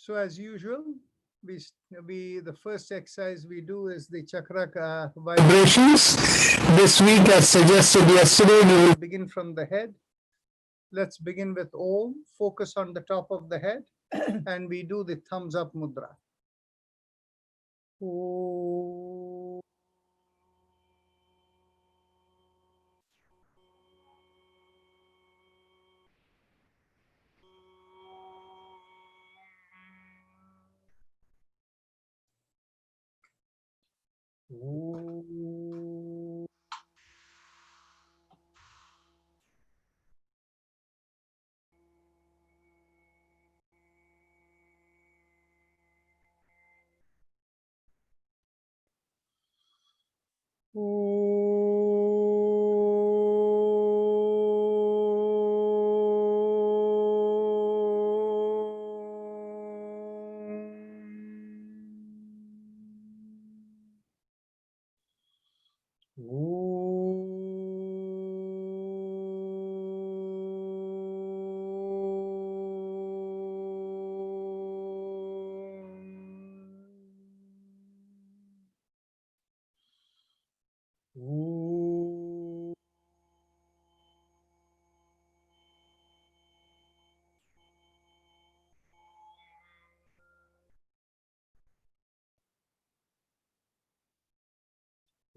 So as usual, the first exercise we do is the chakra vibrations. This week, as suggested yesterday, we will begin from the head. Let's begin with Om, focus on the top of the head, and we do the thumbs up mudra. Om.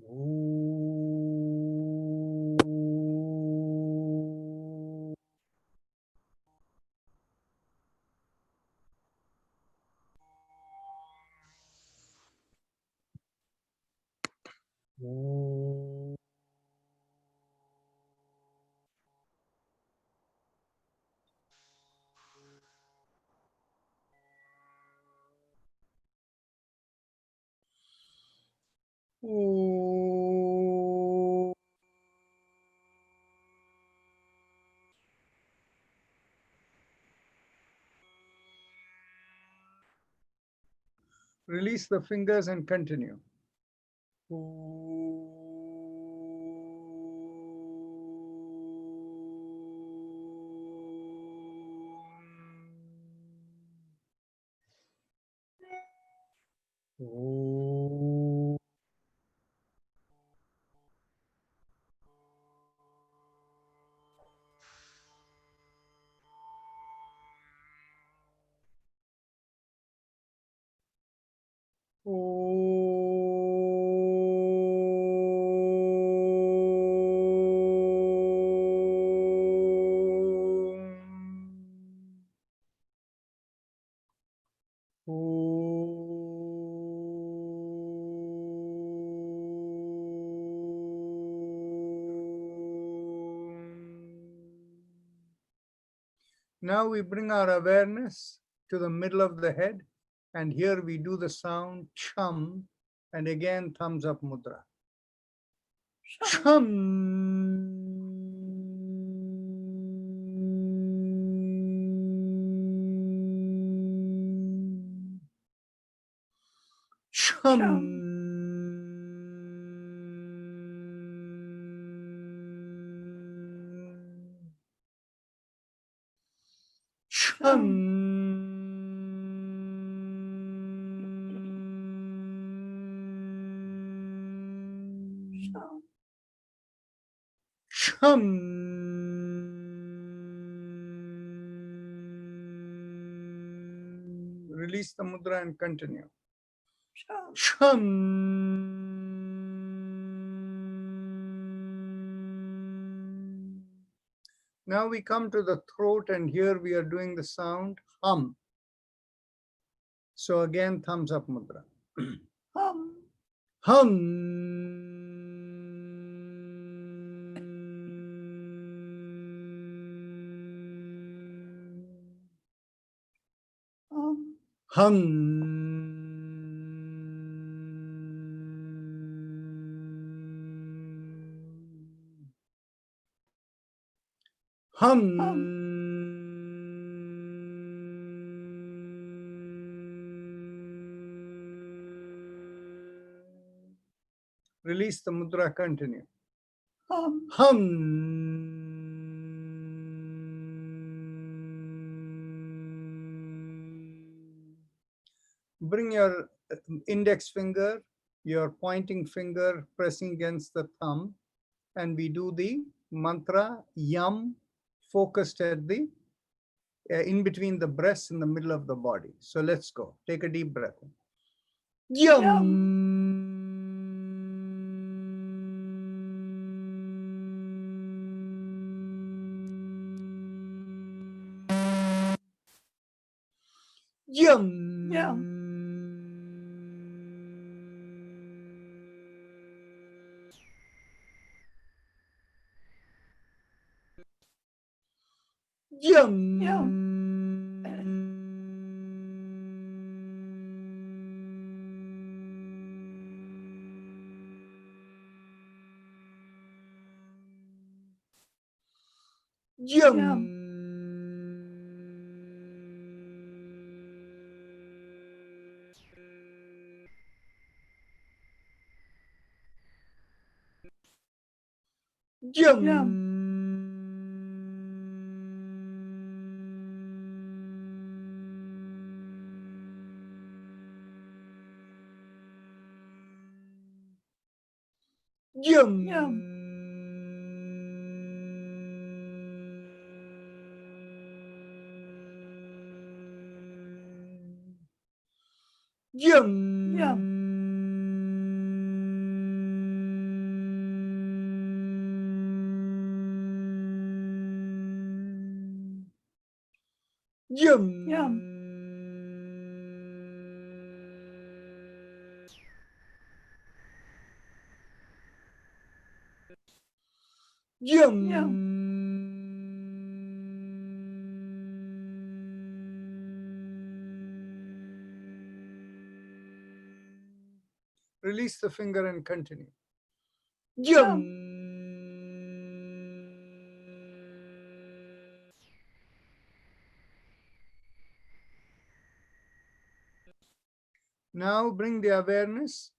Om. Release the fingers and continue. Now we bring our awareness to the middle of the head, and here we do the sound chum, and again thumbs up mudra. Chum. Chum. Chum. Chum. Release the mudra and continue. Chum. Now we come to the throat, and here we are doing the sound hum. So again, thumbs up mudra. Hum. Hum. Hum. Hum. Release the mudra, continue. Hum. Hum. bring your index finger, your pointing finger pressing against the thumb, and we do the mantra Yam, focused at the in between the breasts in the middle of the body. So let's go. Take a deep breath. Yam. Yum. Yum. Yum. Yum. Yum. Yum. Yum. Yum. Yum. Yum. Yum. Yum. Yum. Yum. Yum. Release the finger and continue. Yum. Yum. Now bring the awareness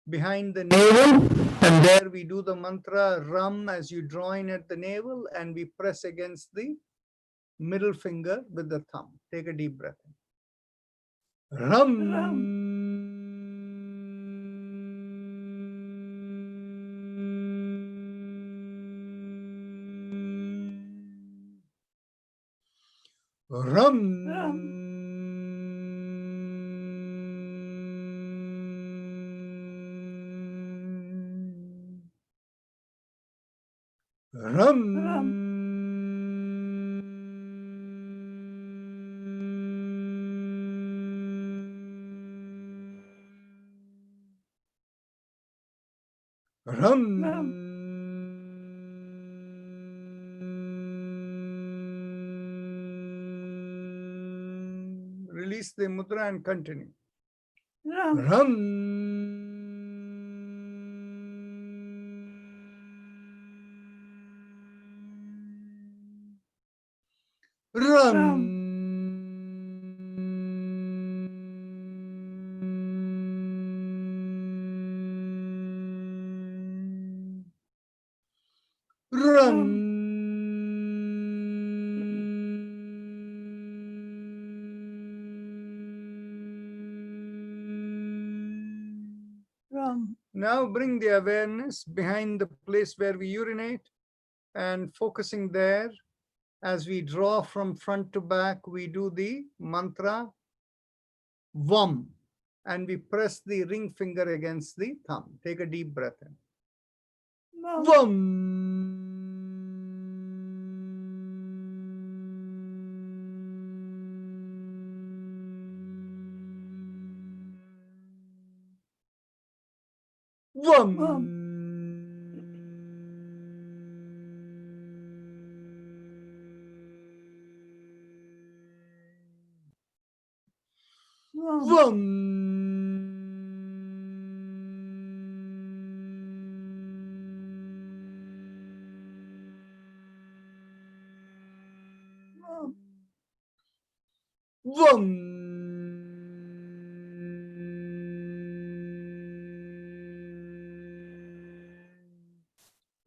behind the navel, and there we do the mantra Ram as you draw in at the navel, and we press against the middle finger with the thumb. Take a deep breath. Ram. Ram. Ram. Ram. Ram. Ram. Ram. Ram. Release the mudra and continue. Ram. Ram. Ram. Ram. Ram. Ram. Now bring the awareness behind the place where we urinate and focusing there. As we draw from front to back, we do the mantra Vam, and we press the ring finger against the thumb. Take a deep breath in. Ram. Vam. Vam. Vam. Ram. Vam. Vam.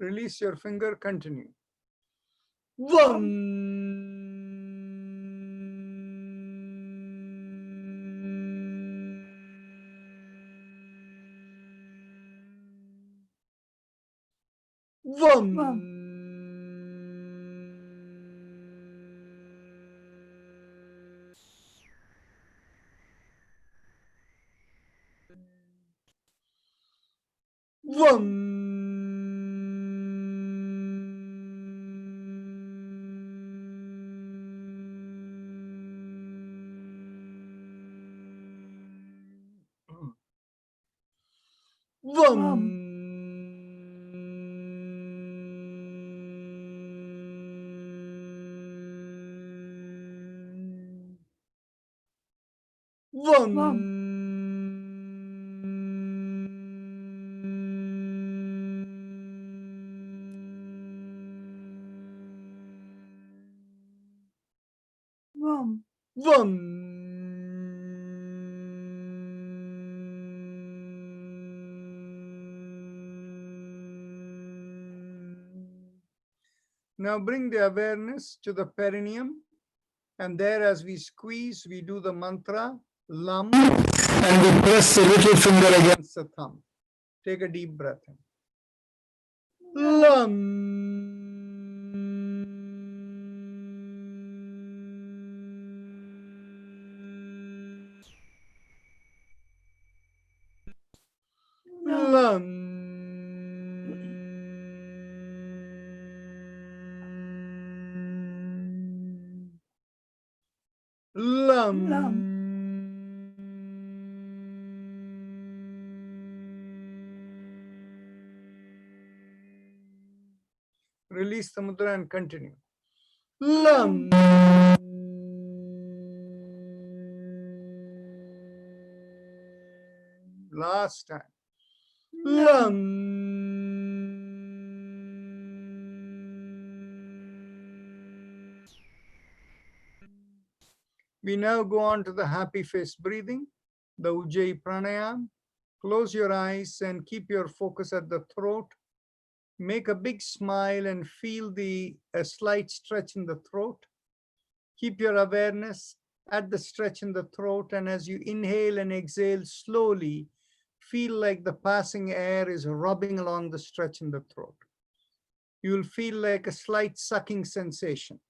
Release your finger, continue. Vam. Vam. Vam. Vam. Vam. Vam. Vam. Now bring the awareness to the perineum, and there as we squeeze, we do the mantra, Lam, and we press the little finger against the thumb. Take a deep breath in. Lam. Lam. Lam. Release the mudra and continue. Lam. Last time. Lam. We now go on to the happy face breathing, the Ujjayi pranayam. Close your eyes and keep your focus at the throat. Make a big smile and feel a slight stretch in the throat. Keep your awareness at the stretch in the throat, and as you inhale and exhale slowly, feel like the passing air is rubbing along the stretch in the throat. You'll feel like a slight sucking sensation.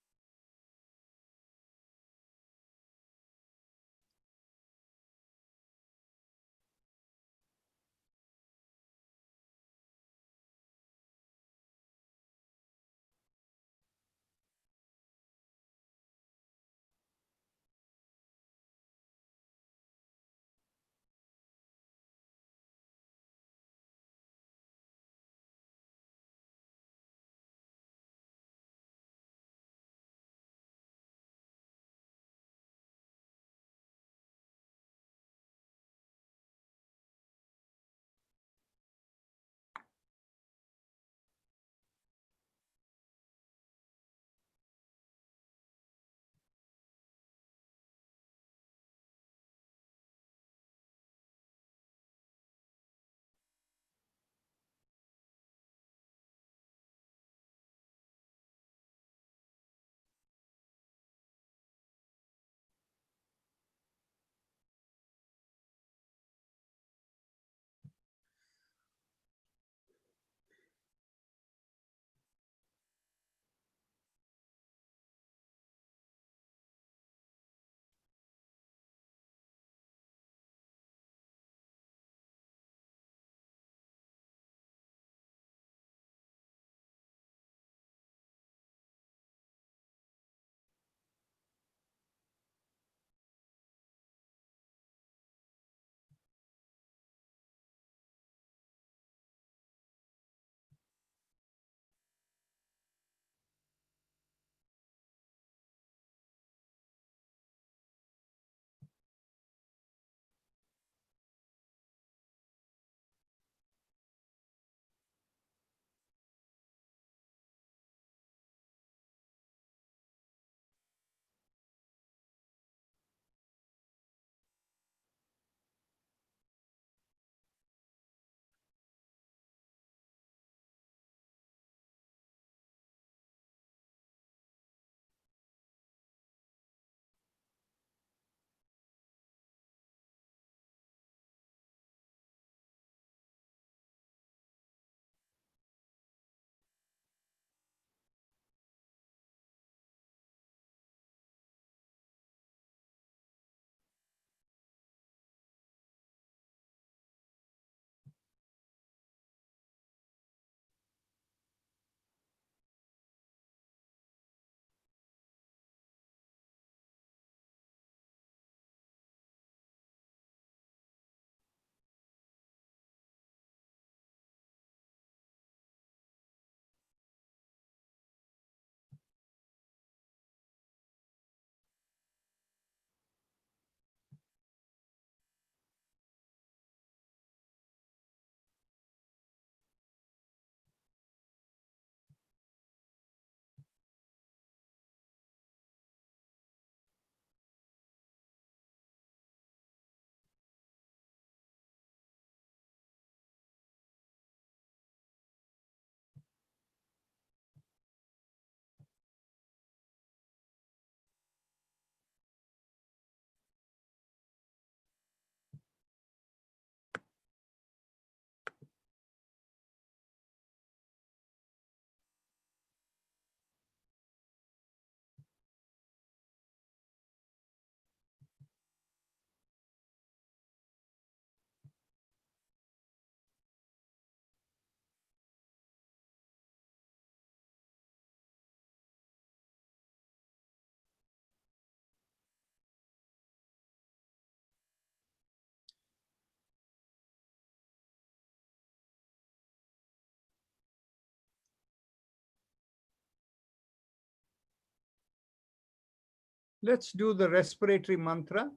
Let's do the respiratory mantra.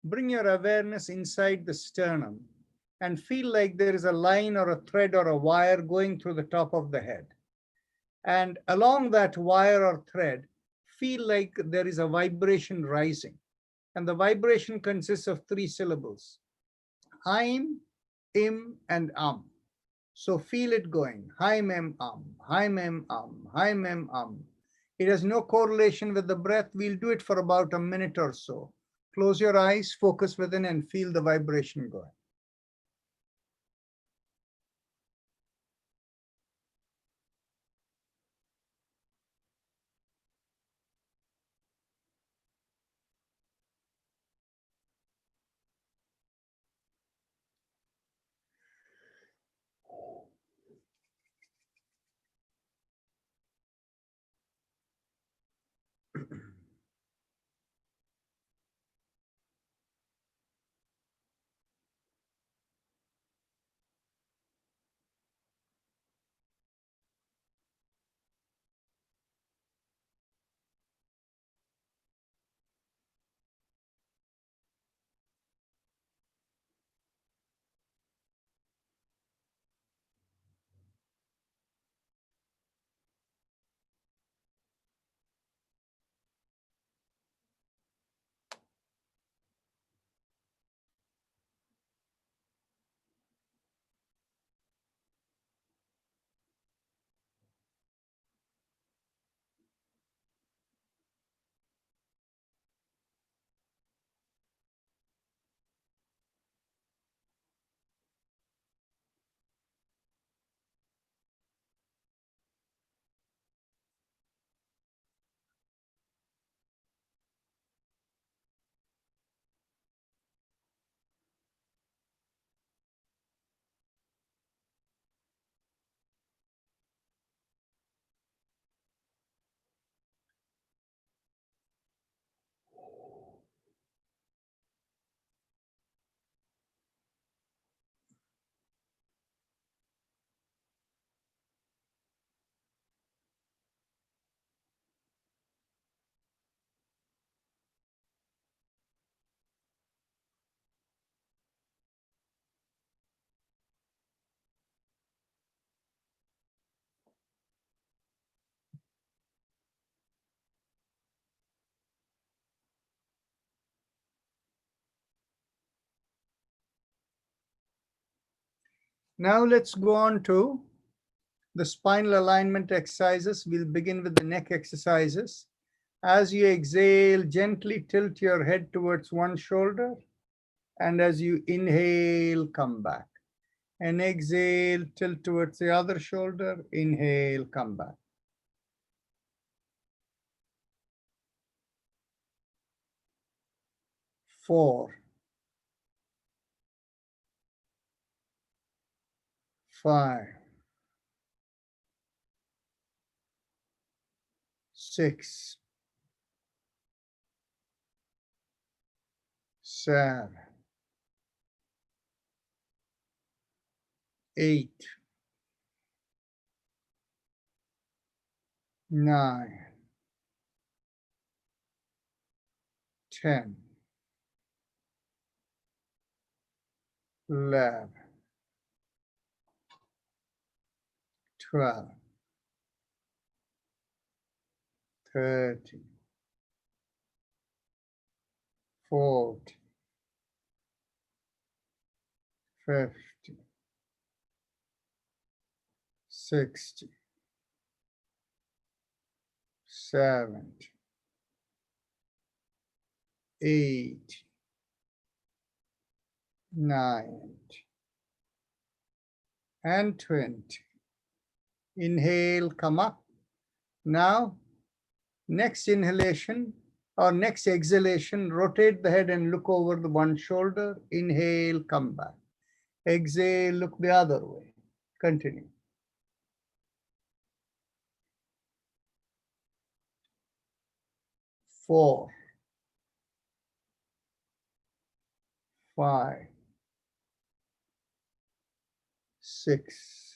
Bring your awareness inside the sternum and feel like there is a line or a thread or a wire going through the top of the head. And along that wire or thread, feel like there is a vibration rising. And the vibration consists of 3 syllables: Haim, Im, and So feel it going. Haim, Im, Haim, Im, Haim, Im, It has no correlation with the breath. We'll do it for about a minute or so. Close your eyes, focus within, and feel the vibration going. Now let's go on to the spinal alignment exercises. We'll begin with the neck exercises. As you exhale, gently tilt your head towards one shoulder. And as you inhale, come back. And exhale, tilt towards the other shoulder. Inhale, come back. Four, 5, 6, 7, 8, 9, 10, 11, 12, 13, 14, 15, 16, 17, 18, 19, and 20. Inhale, come up. Now, next inhalation or next exhalation, rotate the head and look over the one shoulder. Inhale, come back. Exhale, look the other way. Continue. 4, 5, 6,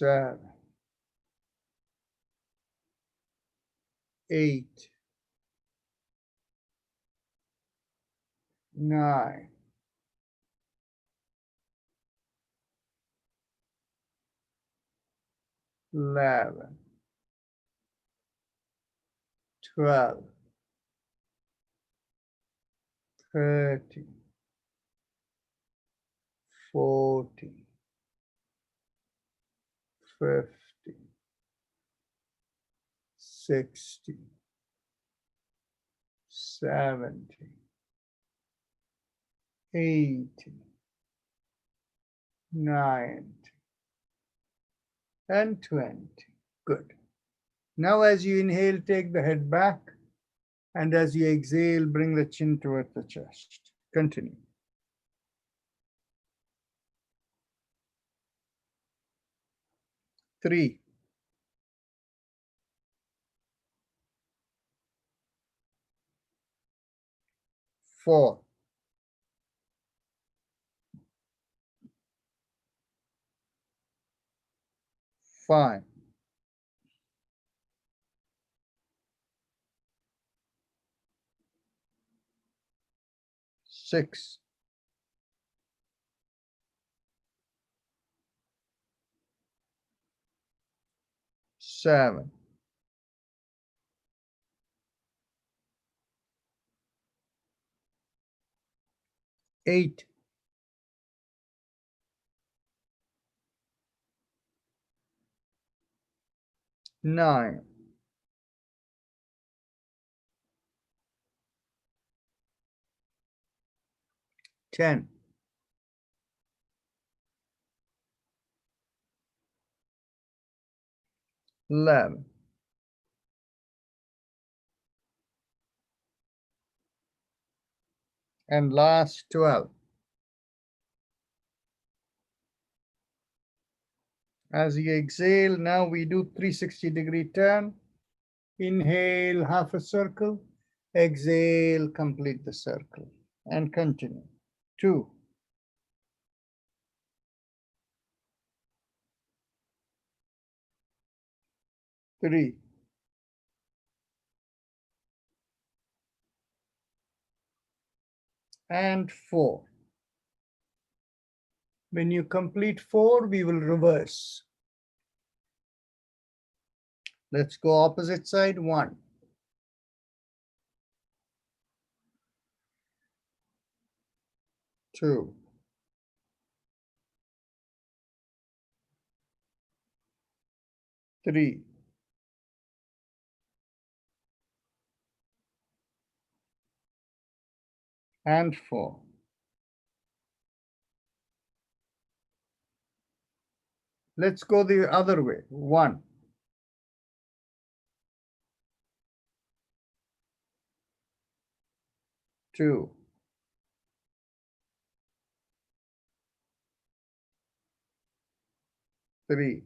7, 8, 9, 11, 12, 13, 14, 15, 16, 17, 18, 19, and 20. Good. Now as you inhale, take the head back. And as you exhale, bring the chin toward the chest. Continue. Three, 4, 5, 6, 7, 8, 9, 10, 11, and last 12. As you exhale, now we do 360-degree turn. Inhale, half a circle. Exhale, complete the circle. And continue. 2, 3, and 4. When you complete 4, we will reverse. Let's go opposite side. 1, 2, 3, and 4. Let's go the other way. 1, 2, 3,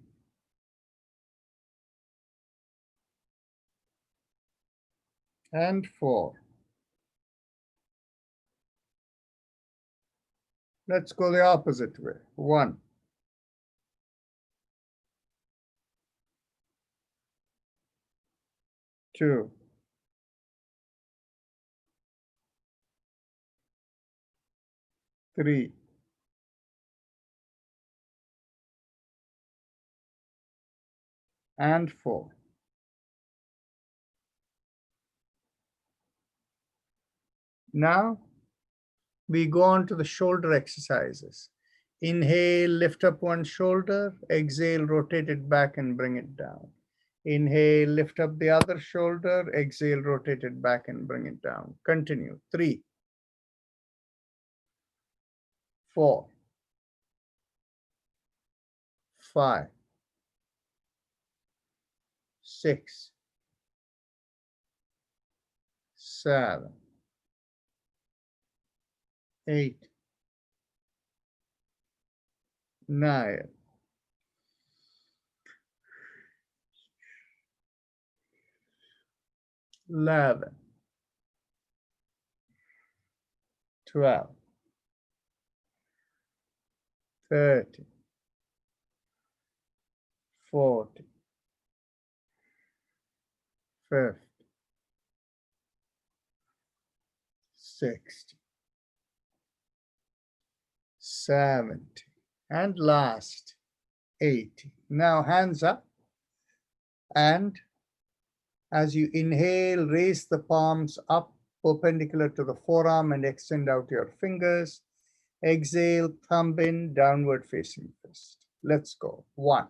and 4. Let's go the opposite way. 1, 2, 3, and 4. Now we go on to the shoulder exercises. Inhale, lift up one shoulder. Exhale, rotate it back and bring it down. Inhale, lift up the other shoulder. Exhale, rotate it back and bring it down. Continue. 3, 4, 5, 6, 7, 8, 9, 11, 12, 13, 14, 15, 60, 70, and last 80. Now hands up, and as you inhale, raise the palms up perpendicular to the forearm and extend out your fingers. Exhale, thumb in, downward facing fist. Let's go. 1.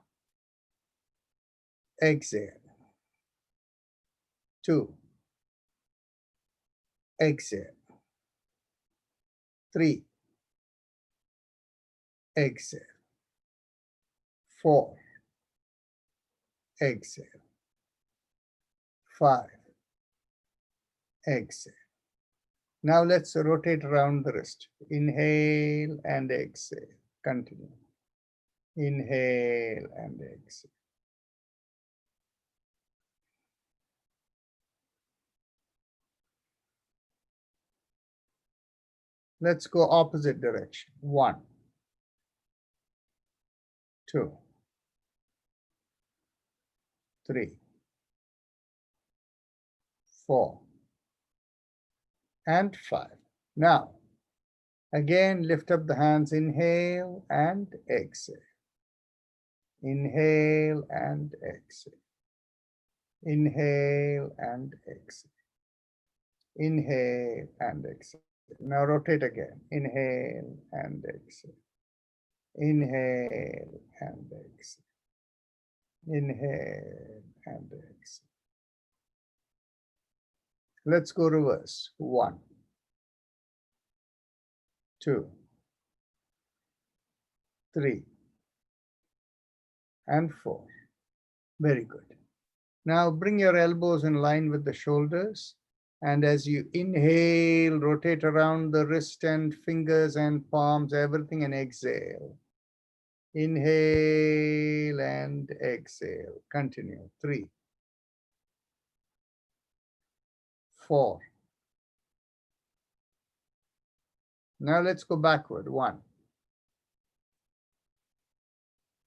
Exhale. 2. Exhale. 3. Exhale. 4. Exhale. 5. Exhale. Now let's rotate around the wrist. Inhale and exhale. Continue. Inhale and exhale. Let's go opposite direction. 1, 2, 3, 4, and 5. Now, again, lift up the hands. Inhale and exhale. Inhale and exhale. Inhale and exhale. Inhale and exhale. Now rotate again. Inhale and exhale. Inhale and exhale. Inhale and exhale. Let's go reverse. 1, 2, 3, and 4. Very good. Now bring your elbows in line with the shoulders. And as you inhale, rotate around the wrist and fingers and palms, everything, and exhale. Inhale and exhale. Continue. 3, 4. Now let's go backward. 1,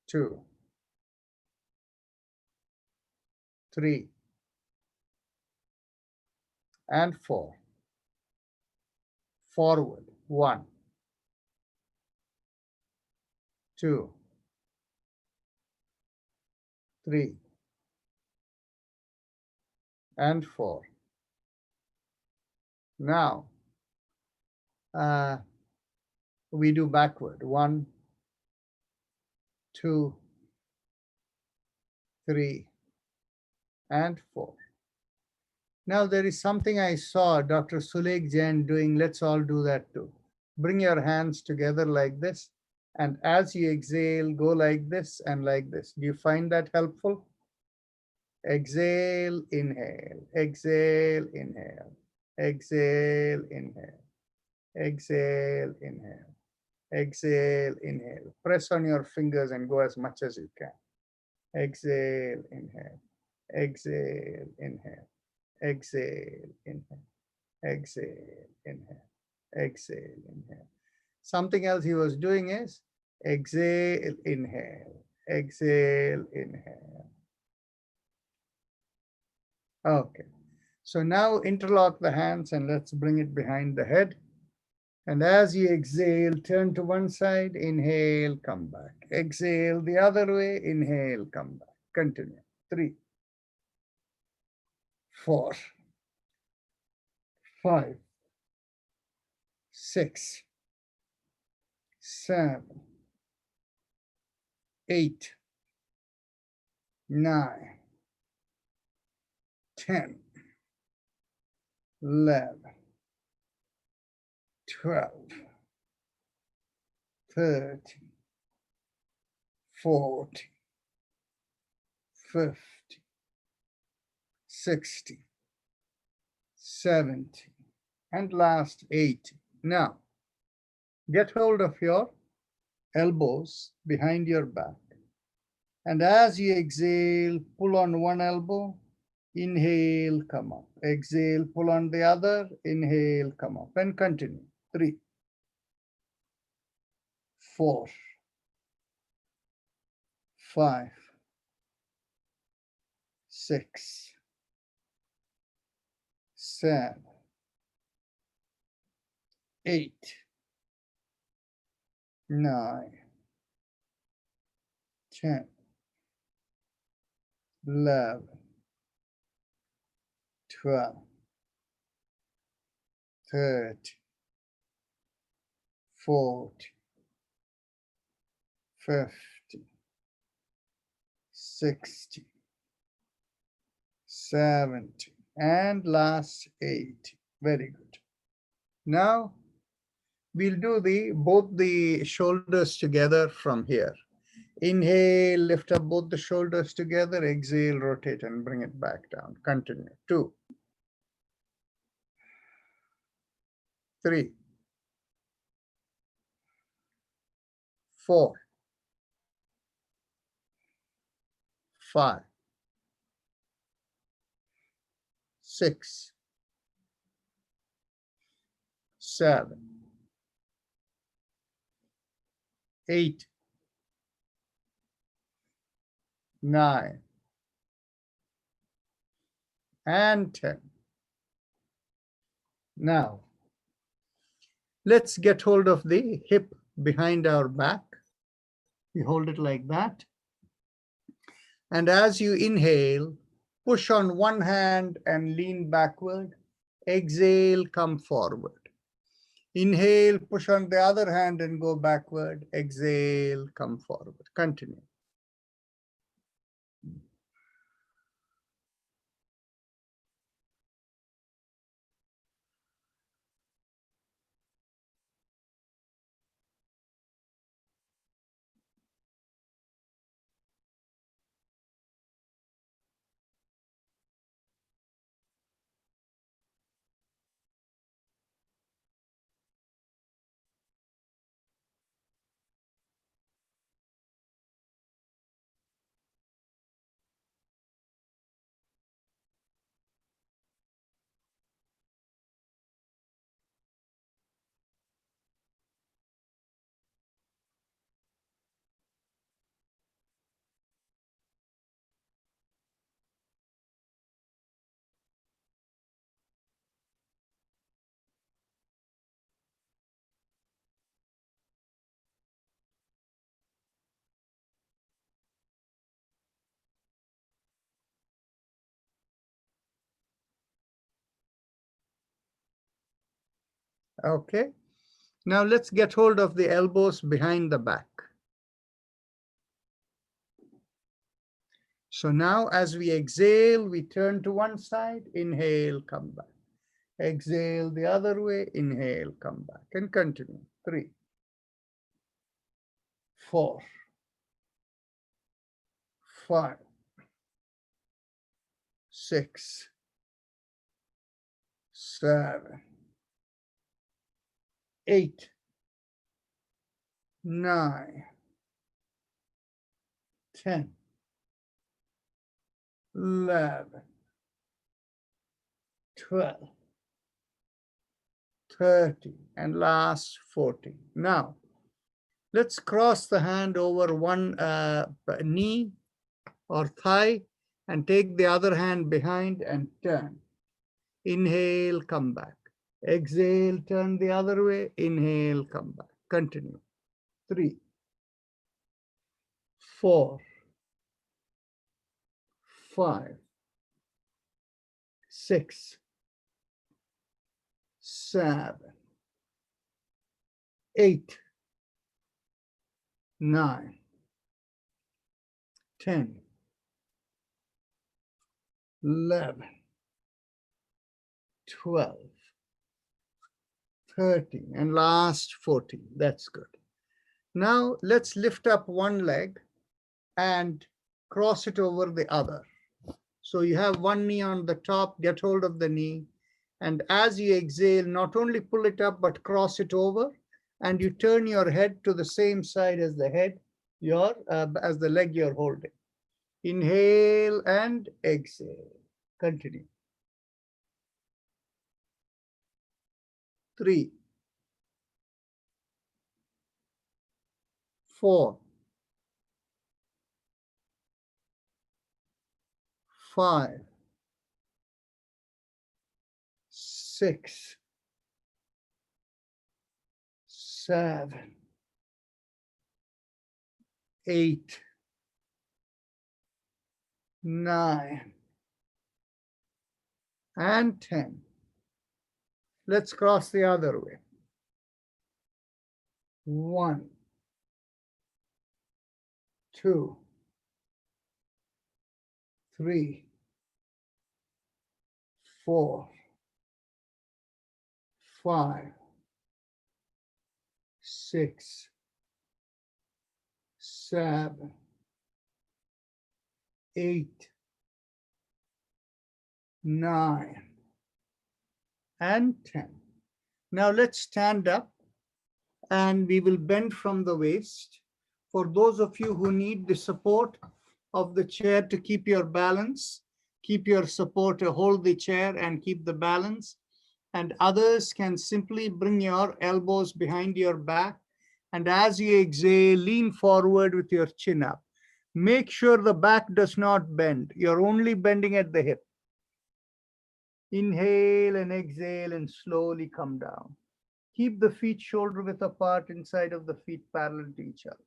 2, 3, and 4. Forward. 1, 2, 3, and 4. Now, we do backward. 1, 2, 3, and 4. Now there is something I saw Dr. Suleik Jain doing. Let's all do that too. Bring your hands together like this. And as you exhale, go like this and like this. Do you find that helpful? Exhale, inhale, exhale, inhale, exhale, inhale, exhale, inhale, exhale, inhale. Press on your fingers and go as much as you can. Exhale, inhale, exhale, inhale, exhale, inhale, exhale, inhale, exhale, inhale. Something else he was doing is exhale, inhale, exhale, inhale. Okay. So now interlock the hands and let's bring it behind the head. And as you exhale, turn to one side, inhale, come back. Exhale the other way, inhale, come back. Continue. 3, 4, 5, 6, 7, 8, 9, 10, 11, 12, 13, 14, 15, 16, 17, and last 80. Now, get hold of your elbows behind your back. And as you exhale, pull on one elbow, inhale, come up. Exhale, pull on the other, inhale, come up. And continue. 3, 4, 5, 6, 7, 8, 9, 10, 11, 12, 13, 14, 15, 16, 17, and last 8. Very good. Now we'll do both the shoulders together from here. Inhale, lift up both the shoulders together. Exhale, rotate and bring it back down. Continue. 2, 3, 4, 5, 6, 7, 8, 9, and 10. Now, let's get hold of the hip behind our back. We hold it like that. And as you inhale, push on one hand and lean backward. Exhale, come forward. Inhale, push on the other hand and go backward. Exhale, come forward. Continue. Okay. Now let's get hold of the elbows behind the back. So now as we exhale, we turn to one side, inhale, come back. Exhale the other way, inhale, come back, and continue. 3, 4, 5, 6, 7, 8, 9, 10, 11, 12, 13, and last 14. Now, let's cross the hand over one knee or thigh and take the other hand behind and turn. Inhale, come back. Exhale, turn the other way. Inhale, come back. Continue. 3, 4, 5, 6, 7, 8, 9, 10, 11, 12, 13, and last 14. That's good. Now let's lift up one leg and cross it over the other. So you have one knee on the top, get hold of the knee, and as you exhale, not only pull it up, but cross it over, and you turn your head to the same side as the head, as the leg you're holding. Inhale and exhale. Continue. 3, 4, 5, 6, 7, 8, 9, and 10. Let's cross the other way. 1, 2, 3, 4, 5, 6, 7, 8, 9, and 10. Now let's stand up and we will bend from the waist. For those of you who need the support of the chair to keep your balance, keep your support to hold the chair and keep the balance. And others can simply bring your elbows behind your back. And as you exhale, lean forward with your chin up. Make sure the back does not bend. You're only bending at the hip. Inhale and exhale and slowly come down. Keep the feet shoulder width apart, inside of the feet parallel to each other.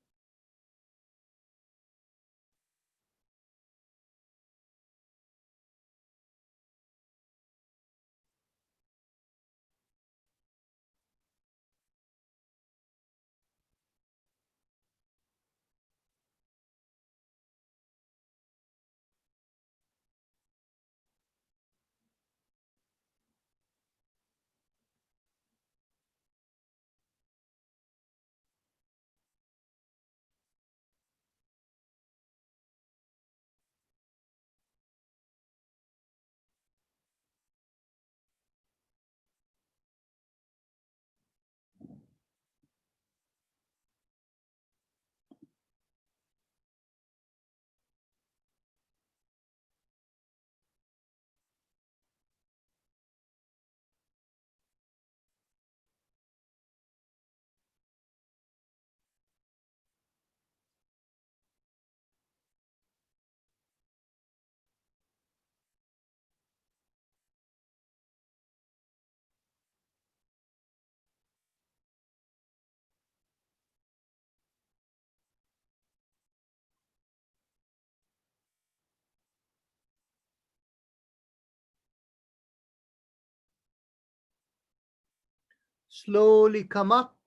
Slowly come up,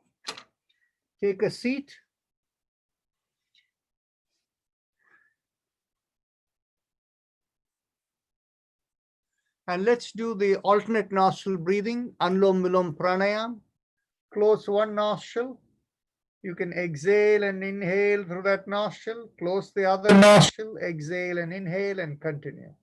take a seat. And let's do the alternate nostril breathing, Anulom Vilom Pranayam. Close one nostril. You can exhale and inhale through that nostril. Close the other nostril, exhale and inhale and continue.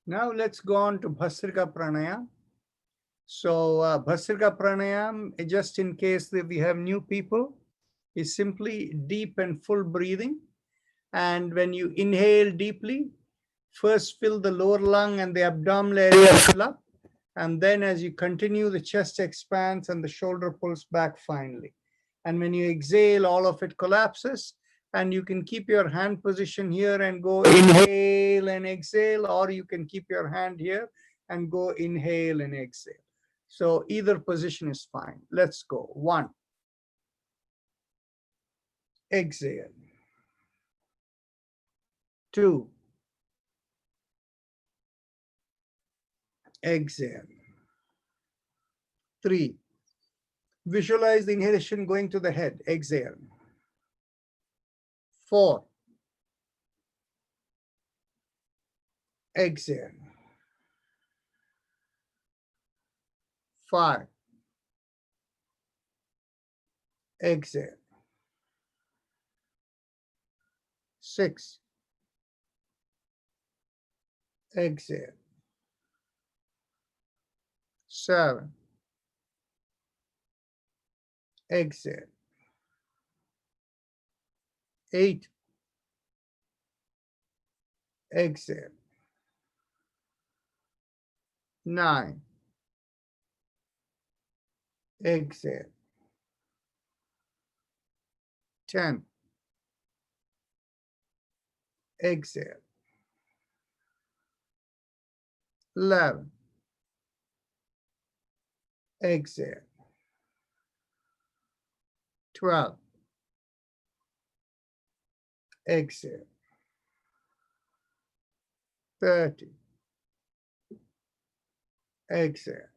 Now let's go on to Bhastrika Pranayam. So Bhastrika Pranayam, just in case that we have new people, is simply deep and full breathing. And when you inhale deeply, first fill the lower lung and the abdominal area fill up. And then as you continue, the chest expands and the shoulder pulls back finally. And when you exhale, all of it collapses. And you can keep your hand position here and go inhale and exhale, or you can keep your hand here and go inhale and exhale. So either position is fine. Let's go. 1. Exhale. 2. Exhale. 3. Visualize the inhalation going to the head. Exhale. 4. Exhale. 5. Exhale. 6. Exhale. 7. Exhale. 8. Exhale. 9. Exhale. 10. Exhale. 11. Exhale. 12. Exhale. 30. Exhale.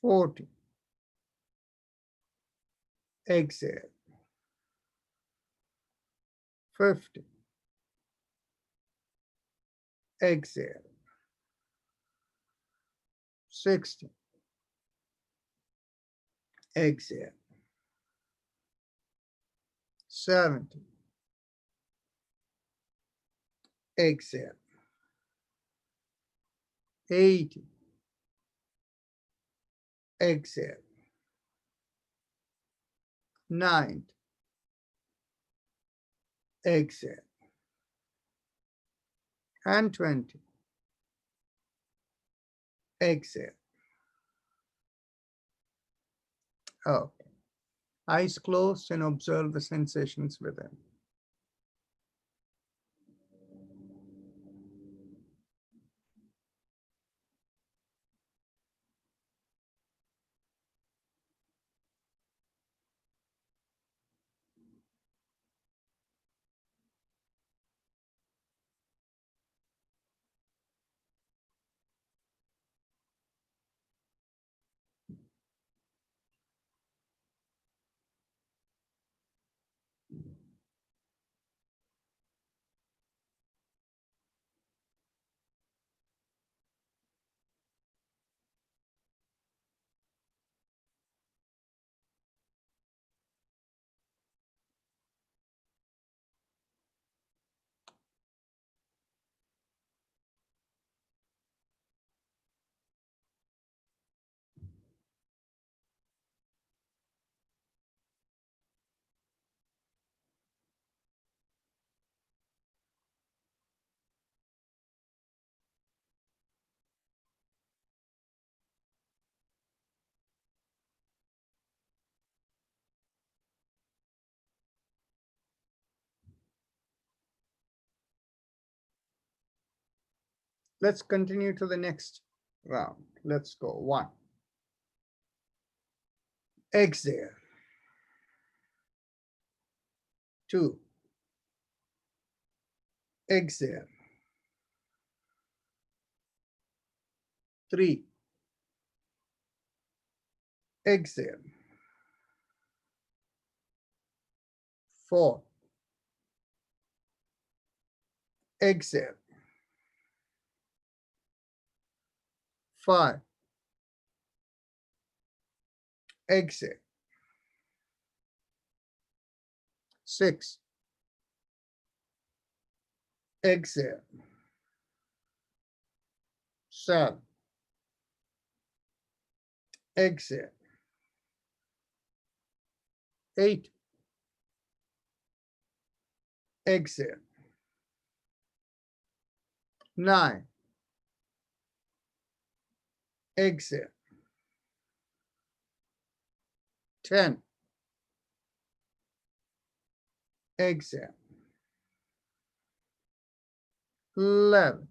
40. Exhale. 50. Exhale. 60. Exhale. 70. Exhale. 80. Exhale. 90. Exhale. And 20. Exhale. Okay. Eyes closed and observe the sensations within. Let's continue to the next round. Let's go. 1. Exhale. 2. Exhale. 3. Exhale. 4. Exhale. 5. Exhale. 6. Exhale. 7. Exhale. 8. Exhale. 9. Exhale. 10. Exhale. 11.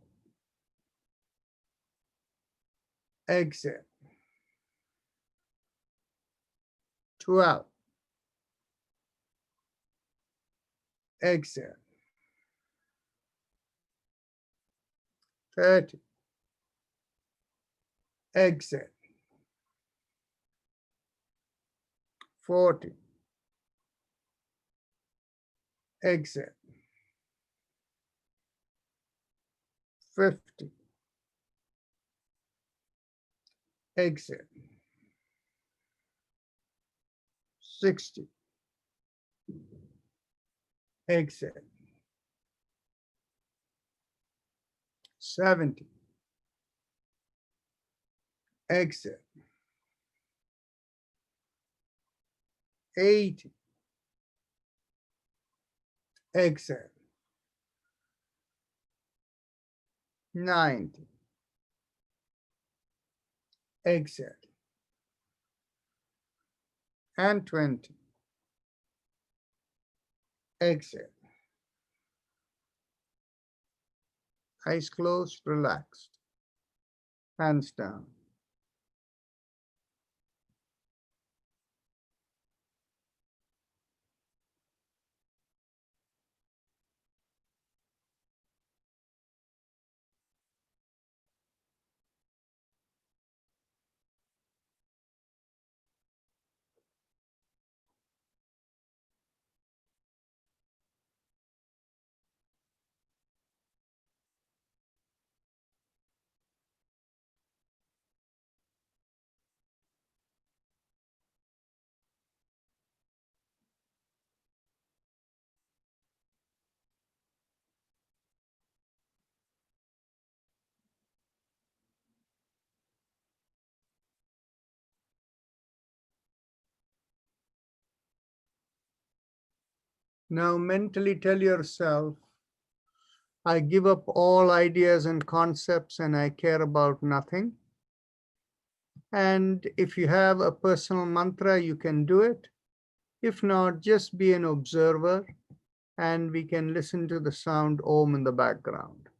Exhale. 12. Exhale. 30. Exhale. 40. Exhale. 50. Exhale. 60. Exhale. 70. Exhale. 80. Exhale. 90. Exhale. And 20. Exhale. Eyes closed, relaxed. Hands down. Now mentally tell yourself, I give up all ideas and concepts and I care about nothing. And if you have a personal mantra, you can do it. If not, just be an observer and we can listen to the sound Om in the background.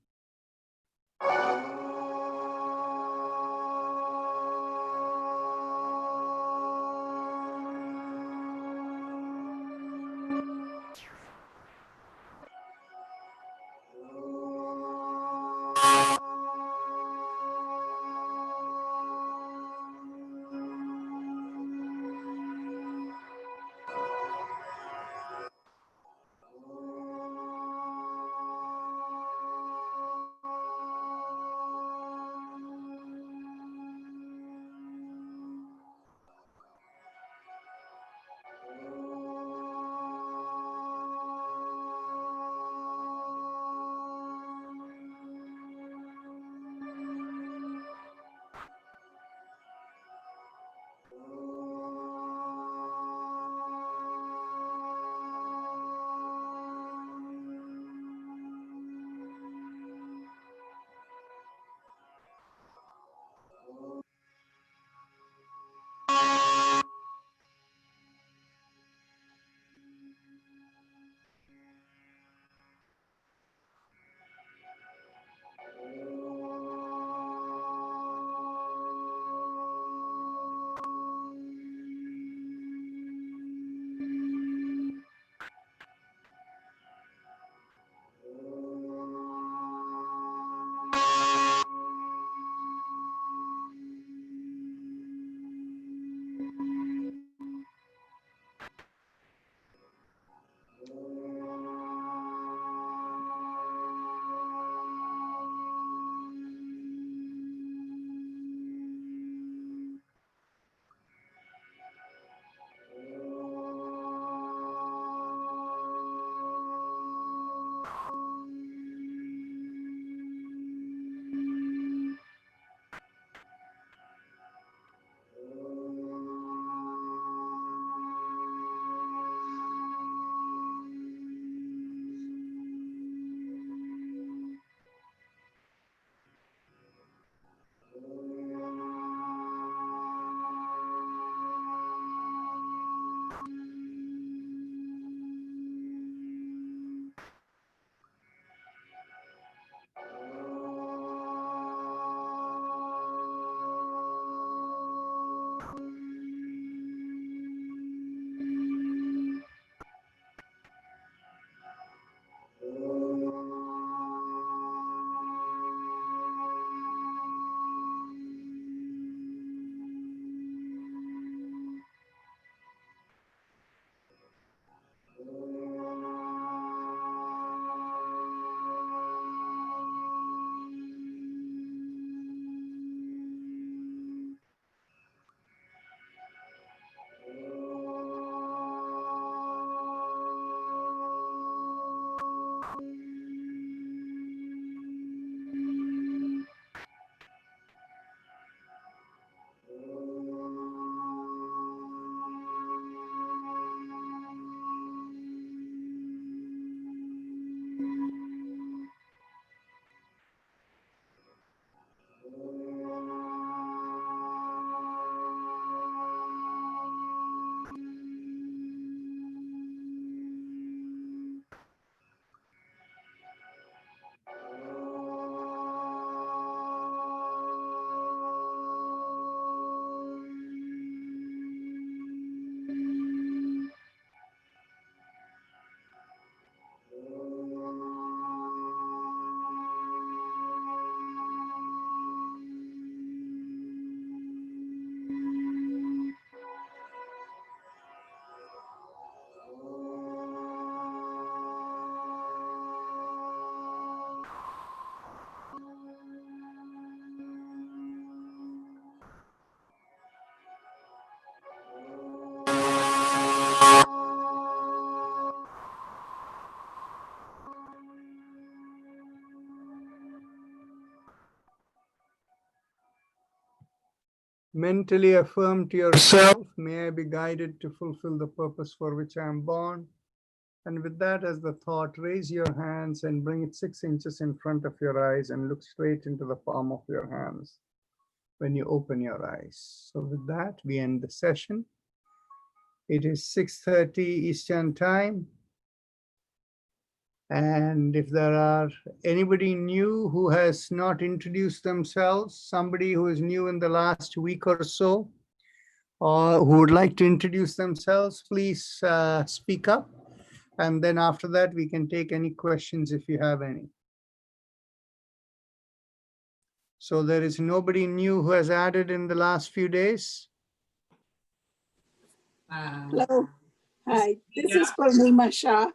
Mentally affirm to yourself, may I be guided to fulfill the purpose for which I am born. And with that as the thought, raise your hands and bring it 6 inches in front of your eyes and look straight into the palm of your hands when you open your eyes. So with that, we end the session. It is 6:30 Eastern Time. And if there are anybody new who has not introduced themselves, somebody who is new in the last week or so, or who would like to introduce themselves, please speak up. And then after that, we can take any questions if you have any. So there is nobody new who has added in the last few days? Hello. Hi, this is Purnima Shah.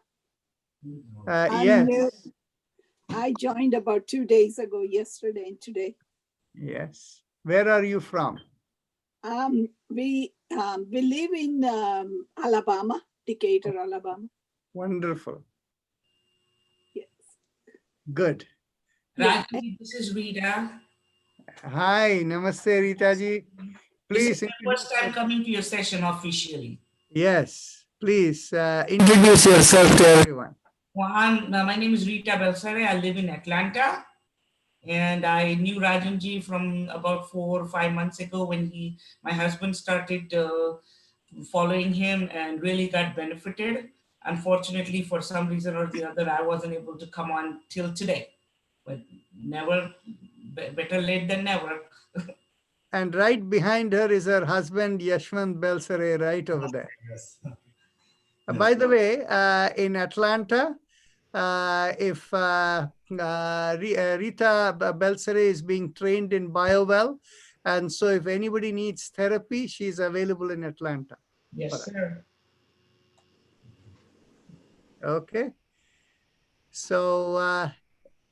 I'm Yes. new. I joined about 2 days ago, yesterday and today. Yes. Where are you from? We live in Alabama, Decatur, Alabama. Wonderful. Yes. Good. Yeah. Raji, this is Rita. Hi, namaste, Rita ji. This Please is my first time introduce. coming to your session officially. Yes, please introduce yourself to everyone. Well, my name is Rita Belsare. I live in Atlanta, and I knew Rajanji from about 4 or 5 months ago when my husband started following him and really got benefited. Unfortunately, for some reason or the other, I wasn't able to come on till today, but better late than never. And right behind her is her husband, Yashwant Belsare, right over there. Yes. By the way, in Atlanta, if Rita Belsare is being trained in BioWell, and so if anybody needs therapy, she's available in Atlanta. Yes, sir. Okay. So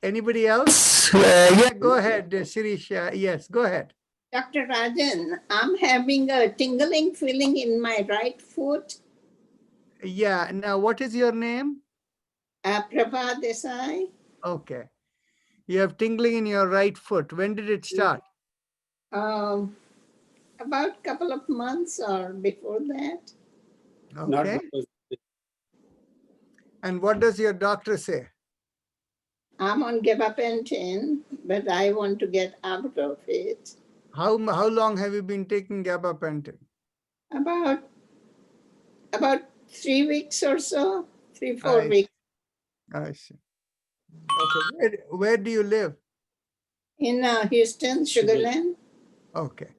anybody else? Yeah, go ahead, Shirish. Yes, go ahead. Dr. Rajan, I'm having a tingling feeling in my right foot. Yeah. Now, what is your name? Prabha Desai. Okay. You have tingling in your right foot. When did it start? About a couple of months or before that. Okay. And what does your doctor say? I'm on gabapentin, but I want to get out of it. How long have you been taking gabapentin? About 3 weeks or so, 3-4 I see. weeks. I see. Okay. Where do you live? In Houston, Sugar Land. Okay.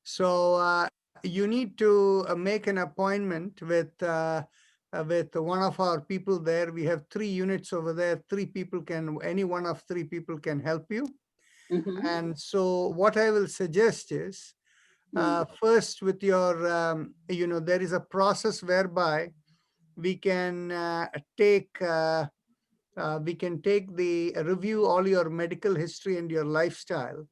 So you need to make an appointment with one of our people there. We have 3 units over there. Any one of 3 people can help you. Mhm. And so what I will suggest is, first with your, there is a process whereby we can take review all your medical history and your lifestyle.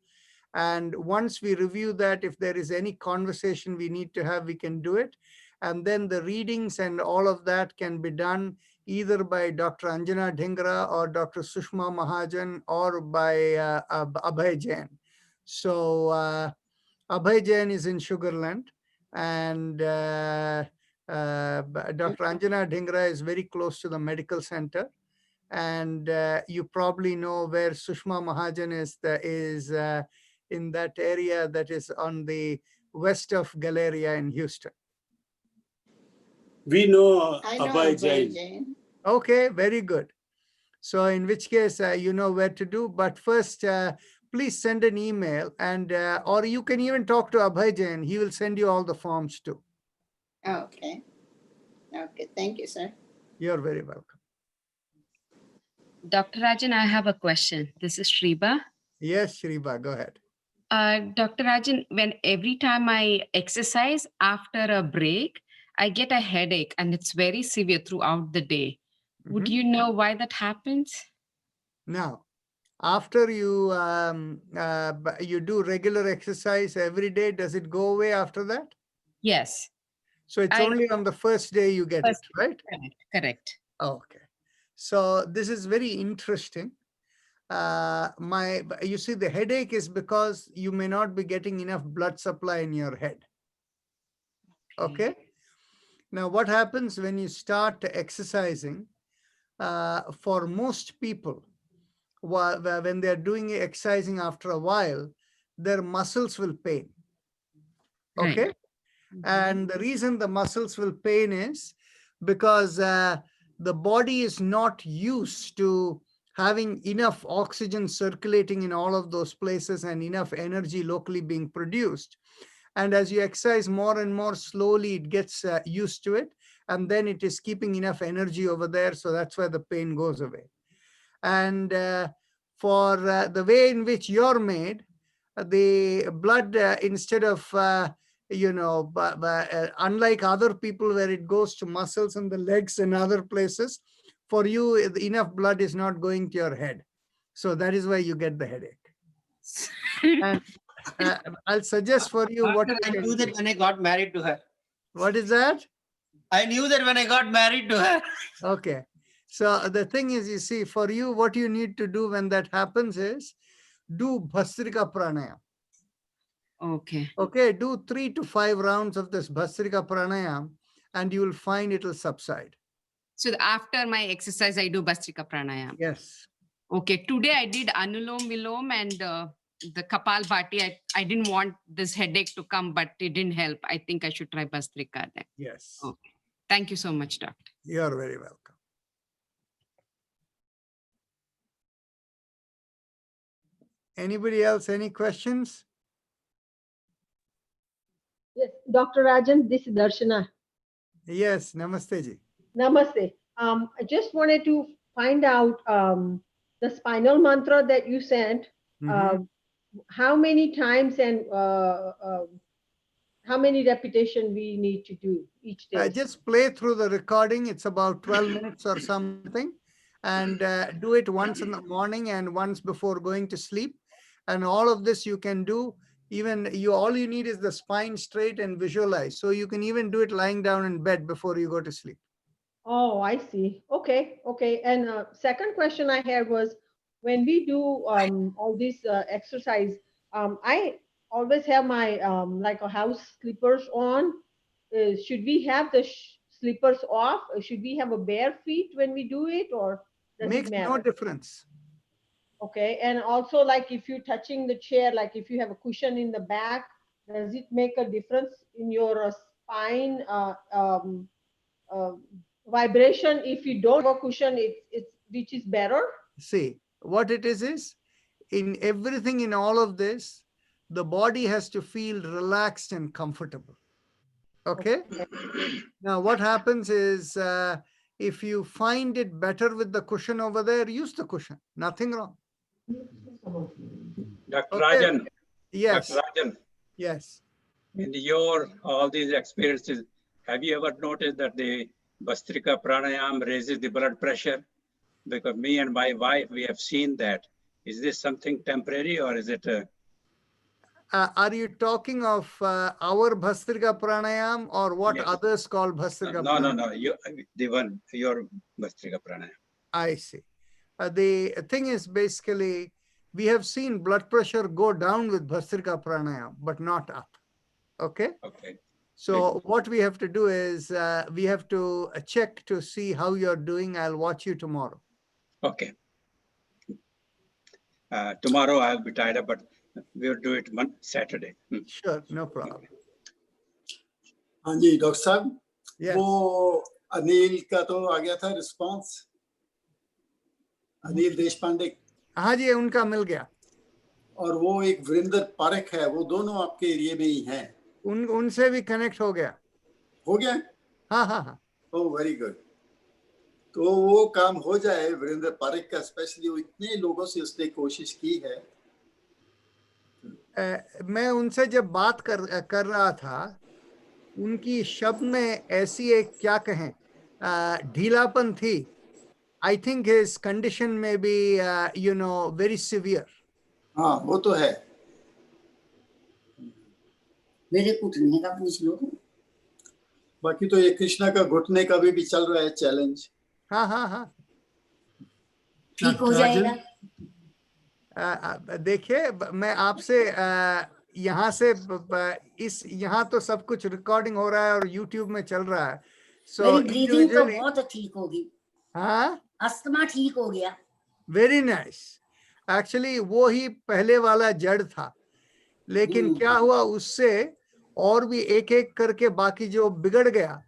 And once we review that, if there is any conversation we need to have, we can do it. And then the readings and all of that can be done either by Dr. Anjana Dhingra or Dr. Sushma Mahajan or by Abhay Jain. So Abhay Jain is in Sugar Land, and Dr. Anjana Dhingra is very close to the medical center. And you probably know where Sushma Mahajan is in that area that is on the west of Galleria in Houston. We know I know Abhay Abhay Jain. Jain. Okay, very good. So in which case, you know where to do. But first, please send an email, and or you can even talk to Abhay Jain. He will send you all the forms too. Okay. Okay, thank you, sir. You're very welcome. Dr. Rajan, I have a question. This is Shriba. Yes, Shriba, go ahead. Dr. Rajan, every time I exercise after a break, I get a headache and it's very severe throughout the day. Would you know why that happens? Now, after you you do regular exercise every day, does it go away after that? Yes. So it's only on the first day you get it, right? Correct. Okay. So this is very interesting. you see, the headache is because you may not be getting enough blood supply in your head. Okay. Now, what happens when you start exercising? For most people, when they're doing exercising after a while, their muscles will pain. Right. Okay. And the reason the muscles will pain is because the body is not used to having enough oxygen circulating in all of those places and enough energy locally being produced. And as you exercise more and more slowly, it gets used to it. And then it is keeping enough energy over there. So that's where the pain goes away. And for the way in which you're made, the blood, instead of, unlike other people where it goes to muscles and the legs and other places, for you, enough blood is not going to your head. So that is why you get the headache. And I'll suggest for you what Doctor, you I can knew do. that when I got married to her. What is that? I knew that when I got married to her. Okay. So the thing is, you see, for you, what you need to do when that happens is do Bhastrika Pranayam. Okay. Okay, do 3 to 5 rounds of this Bhastrika Pranayam and you will find it will subside. So after my exercise, I do Bhastrika Pranayam. Yes. Okay. Today I did Anulom Vilom and the Kapal Bhati. I didn't want this headache to come, but it didn't help. I think I should try Bhastrika then. Yes. Okay. Thank you so much, doctor. You're very welcome. Anybody else, any questions? Yes, Dr. Rajan, this is Darshana. Yes, Namaste ji. Namaste. I just wanted to find out the spinal mantra that you sent. Mhm. How many times and how many repetition we need to do each day? Just play through the recording. It's about 12 minutes or something. And do it once in the morning and once before going to sleep. And all of this you can do. Even all you need is the spine straight and visualize. So you can even do it lying down in bed before you go to sleep. Oh, I see. Okay, okay. And second question I had was, when we do all this exercise, I always have my like a house slippers on. Should we have the slippers off? Should we have a bare feet when we do it, or does Makes it matter? no difference. Okay. And also, like if you're touching the chair, like if you have a cushion in the back, does it make a difference in your spine vibration? If you don't have a cushion, which is better? See, what it is in everything in all of this, the body has to feel relaxed and comfortable. Okay. Now, what happens is if you find it better with the cushion over there, use the cushion. Nothing wrong. Dr. Okay. Rajan, Yes. Dr. Rajan, Yes. in your all these experiences, have you ever noticed that the Bhastrika Pranayam raises the blood pressure? Because me and my wife, we have seen that. Is this something temporary or is it? Are you talking of our Bhastrika Pranayam or what Yes. others call Bhastrika Pranayam? No. Your Bhastrika Pranayam. I see. The thing is basically, we have seen blood pressure go down with Bhastrika Pranayam, but not up. Okay. Okay. So what we have to do is we have to check to see how you're doing. I'll watch you tomorrow. Okay. Tomorrow I'll be tied up, but we'll do it Saturday. Sure, no problem. हाँ जी doctor साहब, Yes. वो अनिल का तो आ गया था response, Anil Deshpande, हाँ जी, उनका मिल गया। और वो एक वीरेंद्र पारेख है, वो दोनों आपके एरिया में ही हैं। उनसे भी कनेक्ट हो गया। हो गया? हाँ हाँ हाँ। Oh very good. तो वो काम हो जाए वीरेंद्र पारेख का, स्पेशली वो इतने लोगों से उसने कोशिश की है। मैं उनसे जब बात कर रहा था, उनकी शब्द में ऐसी एक क्या कहें ढीलापन थी। I think his condition may be very severe. हाँ वो तो है। मेरे घुटने का पूछ लो। बाकी तो ये कृष्णा का घुटने का भी चल रहा है चैलेंज। हाँ हाँ हाँ, ठीक हो जाएगा। देखिए मैं आपसे यहाँ से यहाँ तो सब कुछ रिकॉर्डिंग हो रहा है और यूट्यूब में चल रहा है, सो मेरी ब्रीदिंग तो इंडिविजुअली बहुत ठीक होगी, हाँ अस्थमा ठीक हो गया। Very nice. एक्चुअली वो ही पहले वाला जड़ था, लेकिन क्या हुआ उससे और भी एक एक करके बाकी जो बिगड़ गया,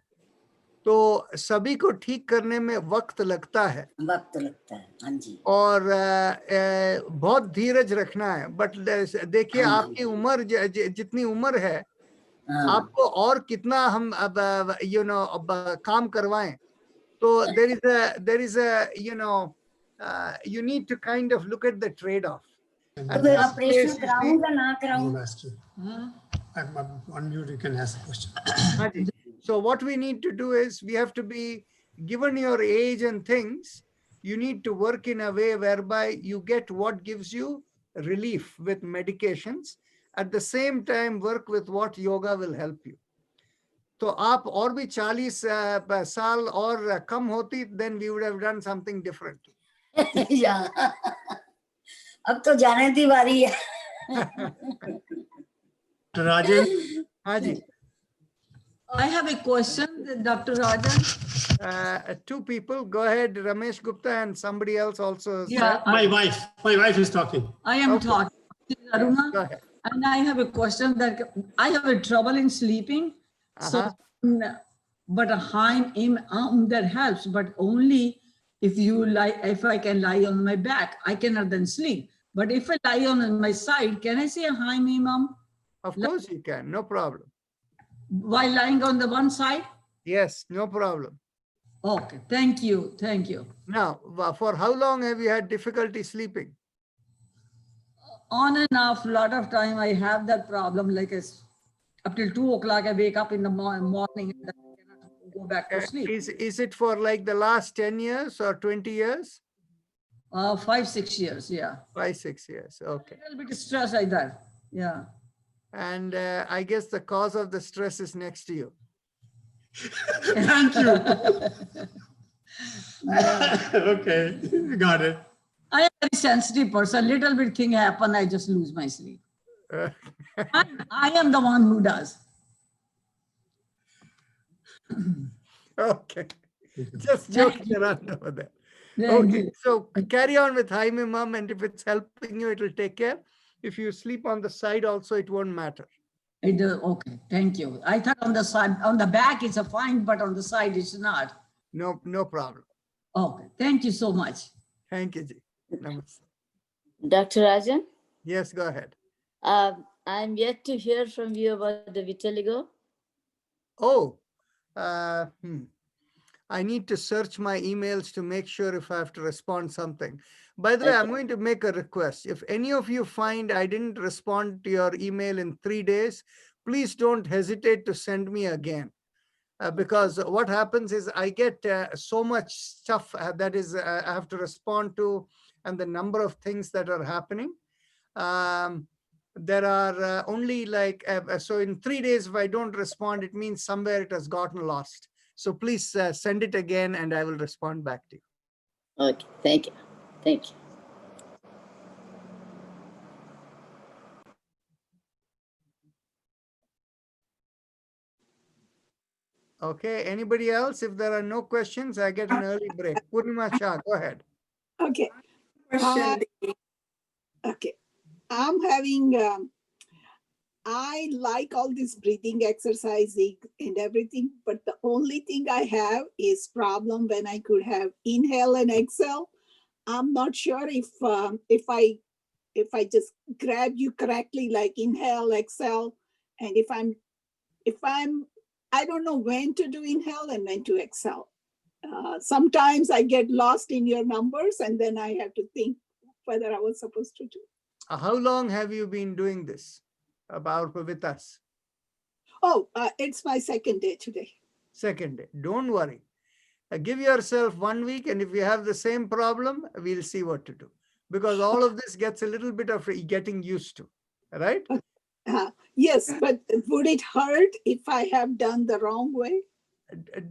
तो सभी को ठीक करने में वक्त लगता है, वक्त लगता है, हाँ जी। और बहुत धीरज रखना है। बट देखिए हाँ। आपकी उम्र जितनी उम्र है, हाँ, आपको और कितना हम अब अब काम करवाएं, तो there is a you need to kind of look at the trade-off. तो मैं ऑपरेशन कराऊं या ना कराऊं? I'm on mute, you can ask the question. हाँ जी. So what we need to do is we have to be, given your age and things, you need to work in a way whereby you get what gives you relief with medications. At the same time, work with what yoga will help you. तो आप और भी 40 साल और कम होती, then we would have done something different. या, अब तो जाने की बारी है। Rajan, हाँ जी. I have a question, Dr. Rajan. Two people, go ahead, Ramesh Gupta and somebody else also. Yeah, my wife is talking. I am Okay. talking. Aruna, Go ahead. and I have a question that I have a trouble in sleeping. So, but a high that helps, but only if you lie, if I can lie on my back, I cannot then sleep. But if I lie on my side, can I say a high imam Of course you can, no problem. while lying on the one side? Yes, no problem. Okay, thank you, thank you. Now, for how long have you had difficulty sleeping? On and off, lot of time I have that problem, like up till 2 o'clock, I wake up in the morning and I cannot go back to sleep. Is it for like the last 10 years or 20 years? 5-6 years, yeah. 5-6 years, okay. A little bit stress like that, yeah. And I guess the cause of the stress is next to you. Thank you. Okay, got it. I am a very sensitive person. Little bit thing happen, I just lose my sleep. I am the one who does. Okay, just joking around over there. Thank Okay, you. so carry on with high mom, and if it's helping you, it will take care. If you sleep on the side also, it won't matter. Okay, thank you. I thought on the side, on the back it's a fine, but on the side it's not. No problem. Okay, thank you so much. Thank you, Ji. Namaste. Dr. Rajan, Yes, go ahead. I'm yet to hear from you about the vitiligo. Oh, I need to search my emails to make sure if I have to respond something. By the way, I'm going to make a request. If any of you find I didn't respond to your email in 3 days, please don't hesitate to send me again. Because what happens is I get so much stuff that is I have to respond to, and the number of things that are happening. There are only like, so in 3 days, if I don't respond, it means somewhere it has gotten lost. So please send it again and I will respond back to you. Okay, thank you. Thank you. Okay, anybody else? If there are no questions, I get an early break. Purnima Shah, go ahead. Okay. Question. Okay. I'm having, I like all this breathing exercising and everything, but the only thing I have is problem when I could have inhale and exhale. I'm not sure if I just grab you correctly, like inhale, exhale, and if I don't know when to do inhale and when to exhale. Sometimes I get lost in your numbers and then I have to think whether I was supposed to do. How long have you been doing this with us? Oh, it's my second day today. Second day. Don't worry. Give yourself 1 week, and if you have the same problem, we'll see what to do. Because all of this gets a little bit of getting used to, right? Yes, but would it hurt if I have done the wrong way?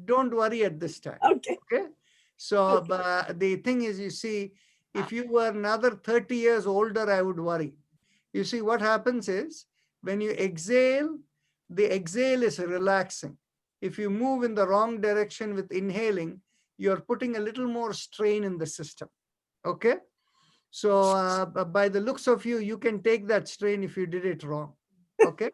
Don't worry at this time. Okay. Okay. So the thing is, you see, If you were another 30 years older, I would worry. You see, what happens is when you exhale, the exhale is relaxing. If you move in the wrong direction with inhaling, you're putting a little more strain in the system. Okay? So by the looks of you, you can take that strain if you did it wrong. Okay?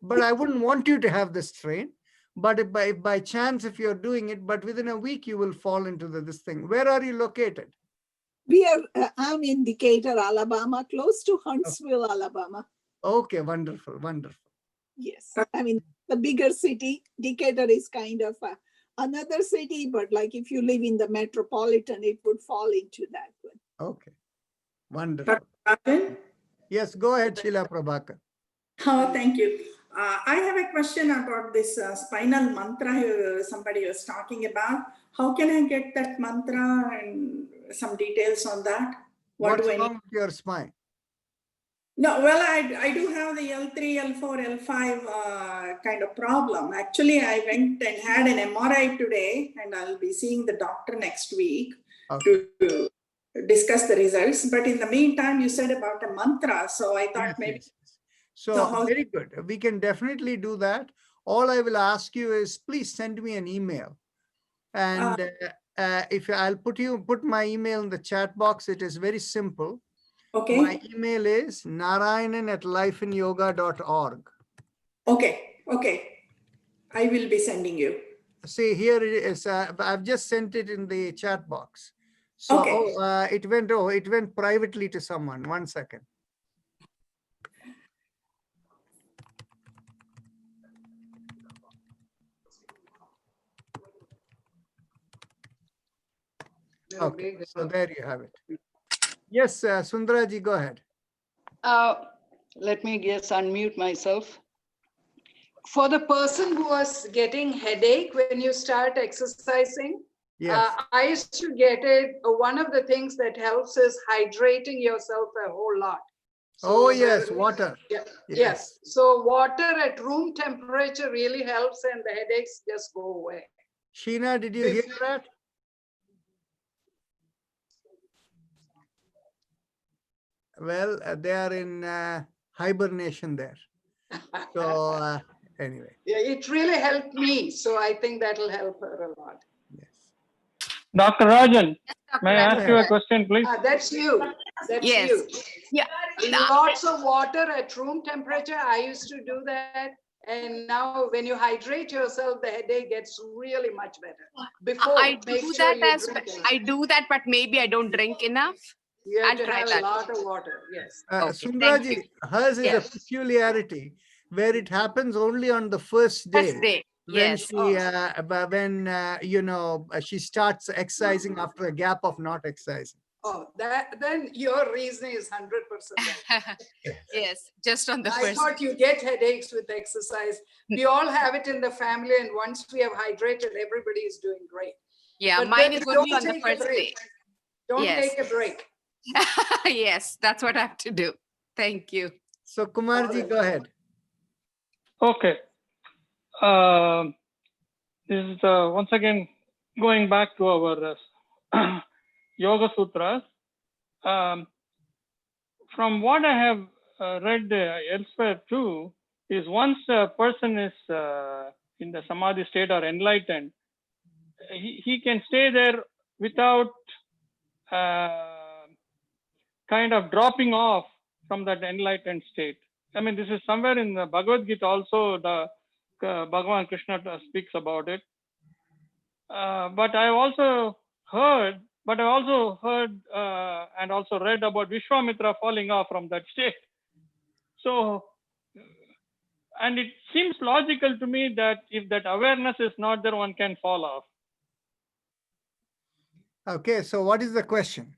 But I wouldn't want you to have the strain. But if by chance, if you're doing it, but within a week, you will fall into this thing. Where are you located? I'm in Decatur, Alabama, close to Huntsville, Alabama. Okay, wonderful, wonderful. Yes, I mean, the bigger city, Decatur is kind of another city, but like if you live in the metropolitan, it would fall into that one. Okay, wonderful. Yes, go ahead, Sheila Prabhakar. Oh, thank you. I have a question about this spinal mantra somebody was talking about. How can I get that mantra and some details on that? What's wrong with your spine? No, well, I do have the L3, L4, L5 kind of problem. Actually, I went and had an MRI today, and I'll be seeing the doctor next week to discuss the results. But in the meantime, you said about a mantra, so I thought maybe. Yes. So very good. We can definitely do that. All I will ask you is please send me an email. And if I'll put my email in the chat box, it is very simple. Okay. My email is narayanan@lifeinyoga.org. Okay. Okay. I will be sending you. See, here it is. I've just sent it in the chat box. So okay. It went privately to someone. 1 second. Okay, so there you have it. Yes, Sundaraji, go ahead. Let me just unmute myself. For the person who was getting headache when you start exercising, yes. I used to get it. One of the things that helps is hydrating yourself a whole lot. So yes, water. Yeah, yes. So water at room temperature really helps and the headaches just go away. Sheena, did you hear that? Well, they are in hibernation there. So anyway. Yeah, it really helped me. So I think that'll help her a lot. Yes. Dr. Rajan, may I ask you a question, please? That's you. That's you. Yeah. Lots of water at room temperature. I used to do that. And now when you hydrate yourself, the headache gets really much better. Before, I do that, but maybe I don't drink enough. You have I'll to try have that. a lot of water, yes. Sundaraji, hers is a peculiarity where it happens only on the first day. First day, When yes. she starts exercising after a gap of not exercising. Oh, then your reasoning is 100% right. Yes, just on the I first. thought you get headaches with exercise. We all have it in the family, and once we have hydrated, everybody is doing great. Yeah, But mine then is only on the take a first break. day. Don't Yes. take a break. Yes, that's what I have to do. Thank you. So Kumarji, go ahead. Okay. This is once again going back to our Yoga Sutras. From what I have read elsewhere too, is once a person is in the Samadhi state or enlightened, he can stay there without kind of dropping off from that enlightened state. I mean, this is somewhere in the Bhagavad Gita also, the Bhagavan Krishna speaks about it. But I also heard and also read about Vishwamitra falling off from that state. So, and it seems logical to me that if that awareness is not there, one can fall off. Okay, so what is the question?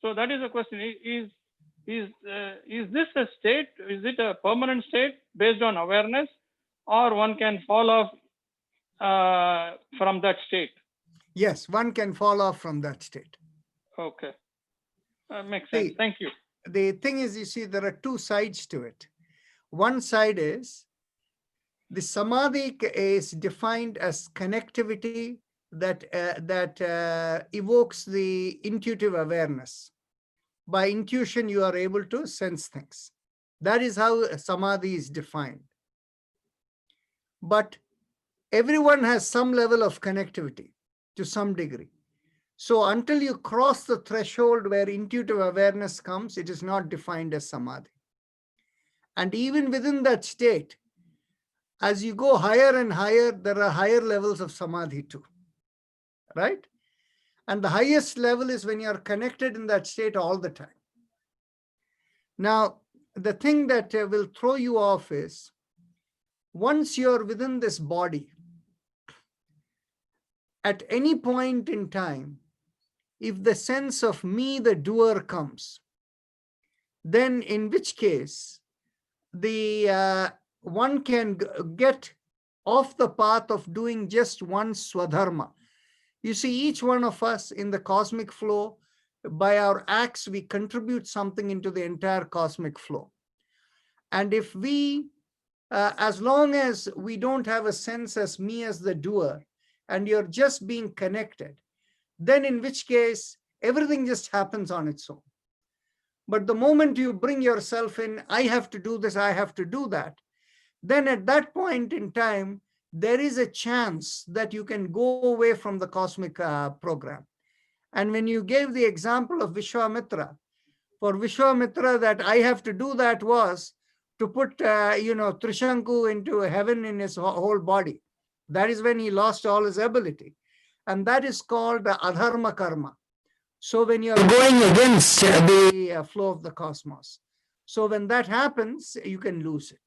So that is the question. Is this a state? Is it a permanent state based on awareness, or one can fall off from that state? Yes, one can fall off from that state. Okay, makes sense. Thank you. The thing is, you see, there are two sides to it. One side is the samadhi is defined as connectivity that evokes the intuitive awareness. by intuition, you are able to sense things. That is how samadhi is defined. But everyone has some level of connectivity to some degree. So until you cross the threshold where intuitive awareness comes, it is not defined as samadhi. And even within that state, as you go higher and higher, there are higher levels of samadhi too, right? And the highest level is when you are connected in that state all the time. Now, the thing that will throw you off is, once you're within this body, at any point in time, if the sense of me, the doer, comes, then in which case, the one can get off the path of doing just one swadharma. You see, each one of us in the cosmic flow, by our acts, we contribute something into the entire cosmic flow. And if we, as long as we don't have a sense as me as the doer, and you're just being connected, then in which case, everything just happens on its own. But the moment you bring yourself in, I have to do this, I have to do that, then at that point in time, there is a chance that you can go away from the cosmic program. And when you gave the example of Vishwamitra, for Vishwamitra, that I have to do that was to put, Trishanku into heaven in his whole body. That is when he lost all his ability. And that is called the adharma karma. So when you're going against the flow of the cosmos. So when that happens, you can lose it.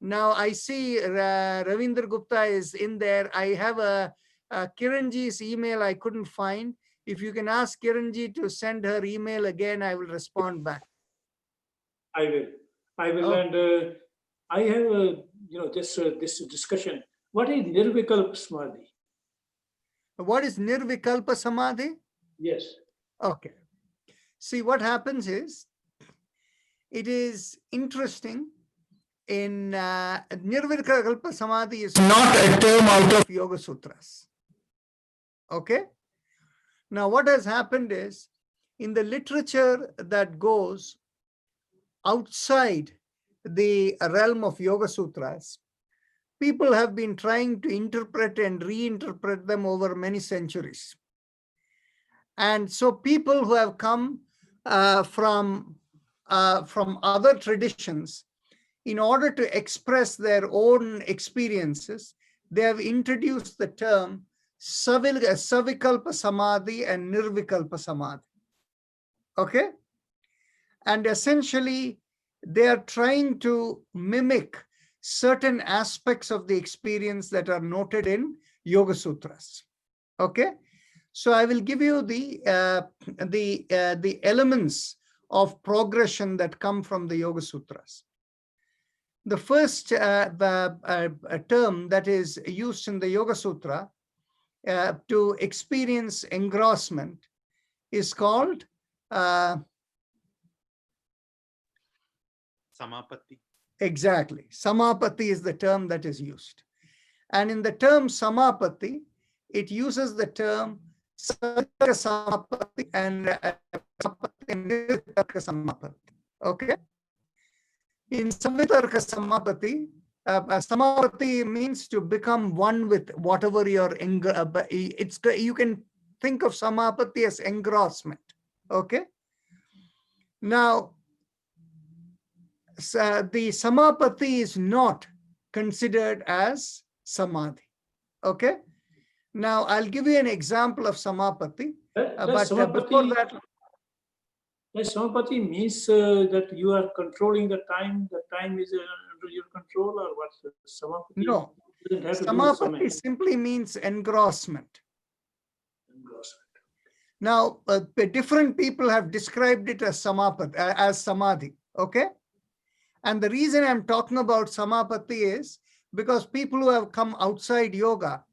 Now I see Ravindra Gupta is in there. I have a Kiranji's email I couldn't find. If you can ask Kiranji to send her email again, I will respond back. I will. Oh. And I have this discussion. What is Nirvikalpa Samadhi? What is Nirvikalpa Samadhi? Yes. Okay. See, what happens is, it is interesting. In Nirvikalpa Samadhi is not a term out of Yoga Sutras. Okay. Now, what has happened is, in the literature that goes outside the realm of Yoga Sutras, people have been trying to interpret and reinterpret them over many centuries. And so people who have come from other traditions, in order to express their own experiences, they have introduced the term Savikalpa Samadhi and Nirvikalpa Samadhi. Okay? And essentially, they are trying to mimic certain aspects of the experience that are noted in Yoga Sutras. Okay? So I will give you the elements of progression that come from the Yoga Sutras. The first term that is used in the Yoga Sutra to experience engrossment is called Samapatti. Exactly. Samapatti is the term that is used. And in the term Samapatti, it uses the term Samapatti and Samapatti. Okay? In Savitarka Samapatti, Samapatti means to become one with whatever your, you can think of Samapatti as engrossment. Okay? Now, the Samapatti is not considered as Samadhi. Okay? Now, I'll give you an example of Samapatti. Before that, Samapatti means that you are controlling the time is under your control, or what's the Samapatti? No, Samapatti simply means engrossment. Now, different people have described it as Samapatti, as Samadhi, okay? And the reason I'm talking about Samapatti is because people who have come outside yoga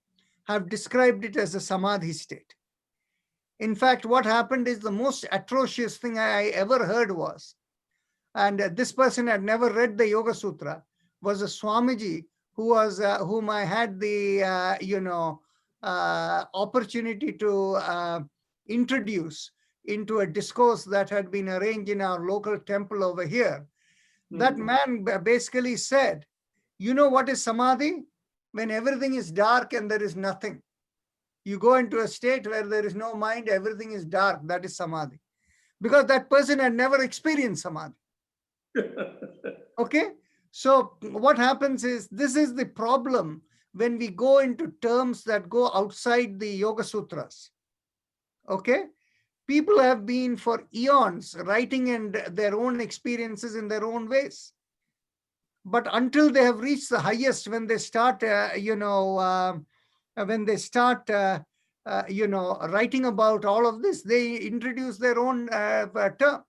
have described it as a Samadhi state. In fact, what happened is the most atrocious thing I ever heard was, and this person had never read the Yoga Sutra, was a Swamiji who was, whom I had the, opportunity to introduce into a discourse that had been arranged in our local temple over here. That man basically said, you know what is samadhi? When everything is dark and there is nothing. You go into a state where there is no mind, everything is dark, that is samadhi. Because that person had never experienced samadhi. Okay? So what happens is, this is the problem when we go into terms that go outside the Yoga Sutras. Okay? People have been for eons writing in their own experiences in their own ways. But until they have reached the highest, when they start, writing about all of this, they introduce their own term.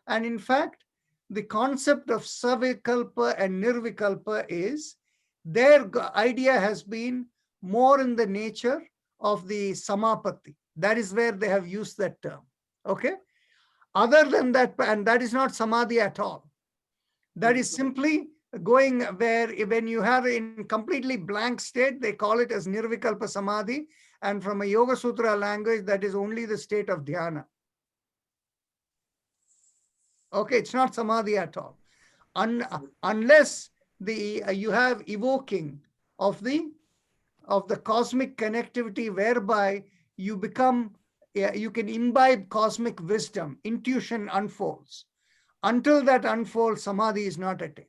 And in fact, the concept of savikalpa and nirvikalpa is, their idea has been more in the nature of the samapatti. That is where they have used that term. Okay? Other than that, and that is not samadhi at all. That is simply going where, when you have in completely blank state, they call it as nirvikalpa samadhi. And from a Yoga Sutra language, that is only the state of dhyana. Okay, it's not samadhi at all. Unless you have evoking of the cosmic connectivity, whereby you become, you can imbibe cosmic wisdom, intuition unfolds. Until that unfolds, samadhi is not attained.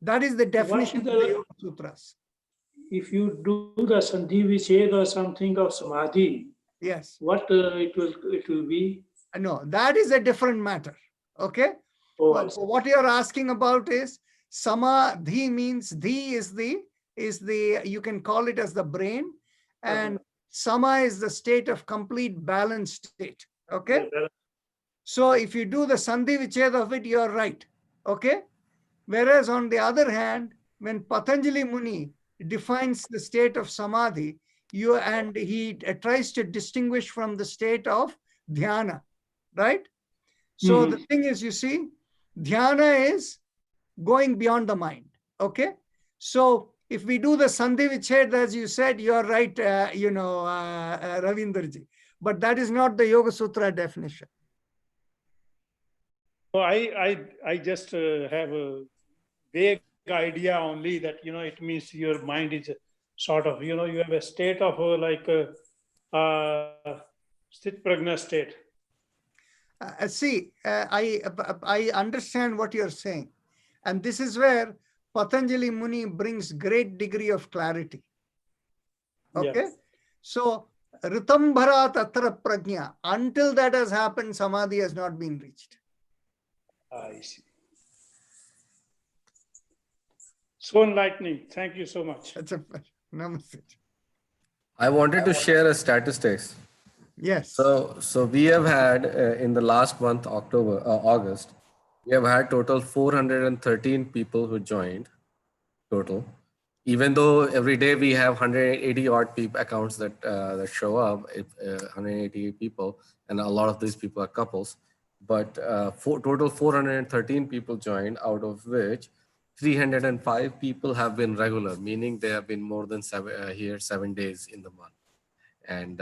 That is the definition of the Yoga Sutras. If you do the Sandhi Vicheda or something of Samadhi, yes, what it will be? No, that is a different matter. Okay? Oh, so what you're asking about is, samadhi means, dhi is the, you can call it as the brain, and sama is the state of complete balanced state. Okay? So if you do the Sandhi Vicheda of it, you're right. Okay? Whereas on the other hand, when Patanjali Muni defines the state of samadhi, he tries to distinguish from the state of dhyana, right? So the thing is, you see, dhyana is going beyond the mind. Okay? So if we do the Sandhi Vicheda, as you said, you're right, Ravindraji. But that is not the Yoga Sutra definition. So I just have a vague idea only that, it means your mind is sort of, you have a state of like a sthit prajna state. I understand what you're saying. And this is where Patanjali Muni brings great degree of clarity. Okay? Yeah. So, Ritambhara Tatra Prajna, until that has happened, samadhi has not been reached. I see. So enlightening. Thank you so much. That's a pleasure. Namaste. I wanted to share a statistics. Yes. So we have had in the last month, August, we have had total 413 people who joined total. Even though every day we have 180 odd people accounts that show up, 180 people, and a lot of these people are couples. But total 413 people joined, out of which 305 people have been regular, meaning they have been more than 7 days in the month. And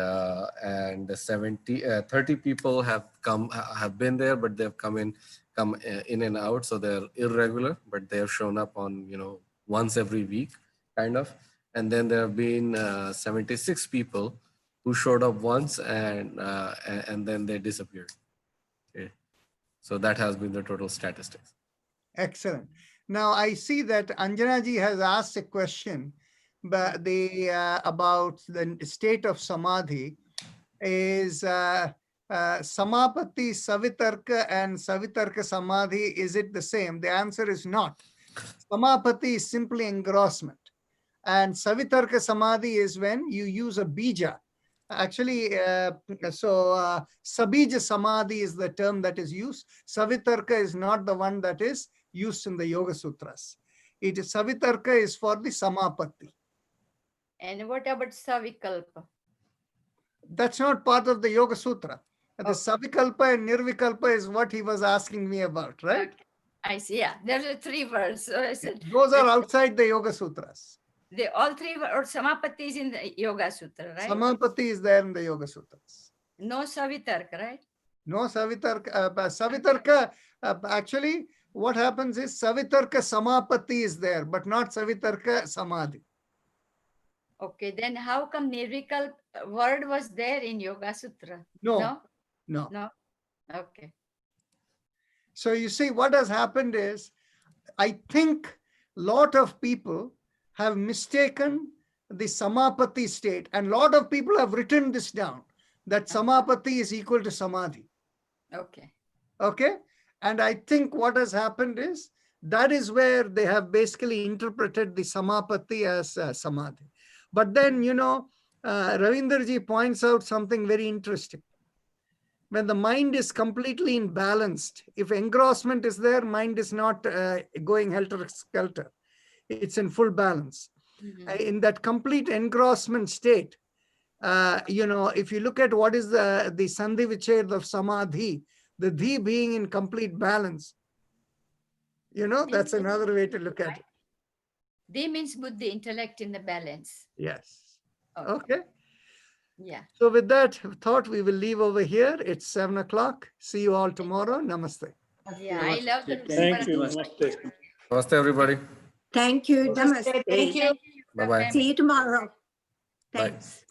30 people have been there, but they've come in and out, so they're irregular, but they have shown up on once every week, kind of. And then there have been 76 people who showed up once and then they disappeared. Okay. So that has been the total statistics. Excellent. Now I see that Anjanaji has asked a question, but about the state of samadhi is samapatti savitarka and savitarka samadhi, is it the same? The answer is not. Samapatti is simply engrossment, and savitarka samadhi is when you use a bija. Actually, sabija samadhi is the term that is used. Savitarka is not the one that is used in the Yoga Sutras. It is savitarka is for the samapatti. And what about savikalpa? That's not part of the Yoga Sutra. The savikalpa and nirvikalpa is what he was asking me about, right? Okay. I see. Yeah, there's a 3 words. So I said those are outside the Yoga Sutras. All 3 or samapatti is in the Yoga Sutra, right? Samapatti is there in the Yoga Sutras. No Savitarka, right? No Savitarka. Savitarka, actually, what happens is Savitarka Samapatti is there, but not Savitarka Samadhi. Okay, then how come Nirvikal word was there in Yoga Sutra? No. No? Okay. So you see, what has happened is, I think lot of people have mistaken the Samapati state, and lot of people have written this down, that Samapati is equal to Samadhi. Okay. Okay? And I think what has happened is, that is where they have basically interpreted the Samapati as Samadhi. But then, Ravinderji points out something very interesting. When the mind is completely imbalanced, if engrossment is there, mind is not going helter-skelter. It's in full balance. In that complete engrossment state, if you look at what is the Sandhi Vichhed of Samadhi, the Dhi being in complete balance, that's another way to look at it. Dhi means buddhi, intellect in the balance. Yes. Okay. Yeah. So with that thought, we will leave over here. It's 7 o'clock. See you all tomorrow. Namaste. Yeah, I love the Thank you. Namaste. Namaste, everybody. Thank you. Namaste. Thank you. Bye-bye. See you tomorrow. Bye. Thanks.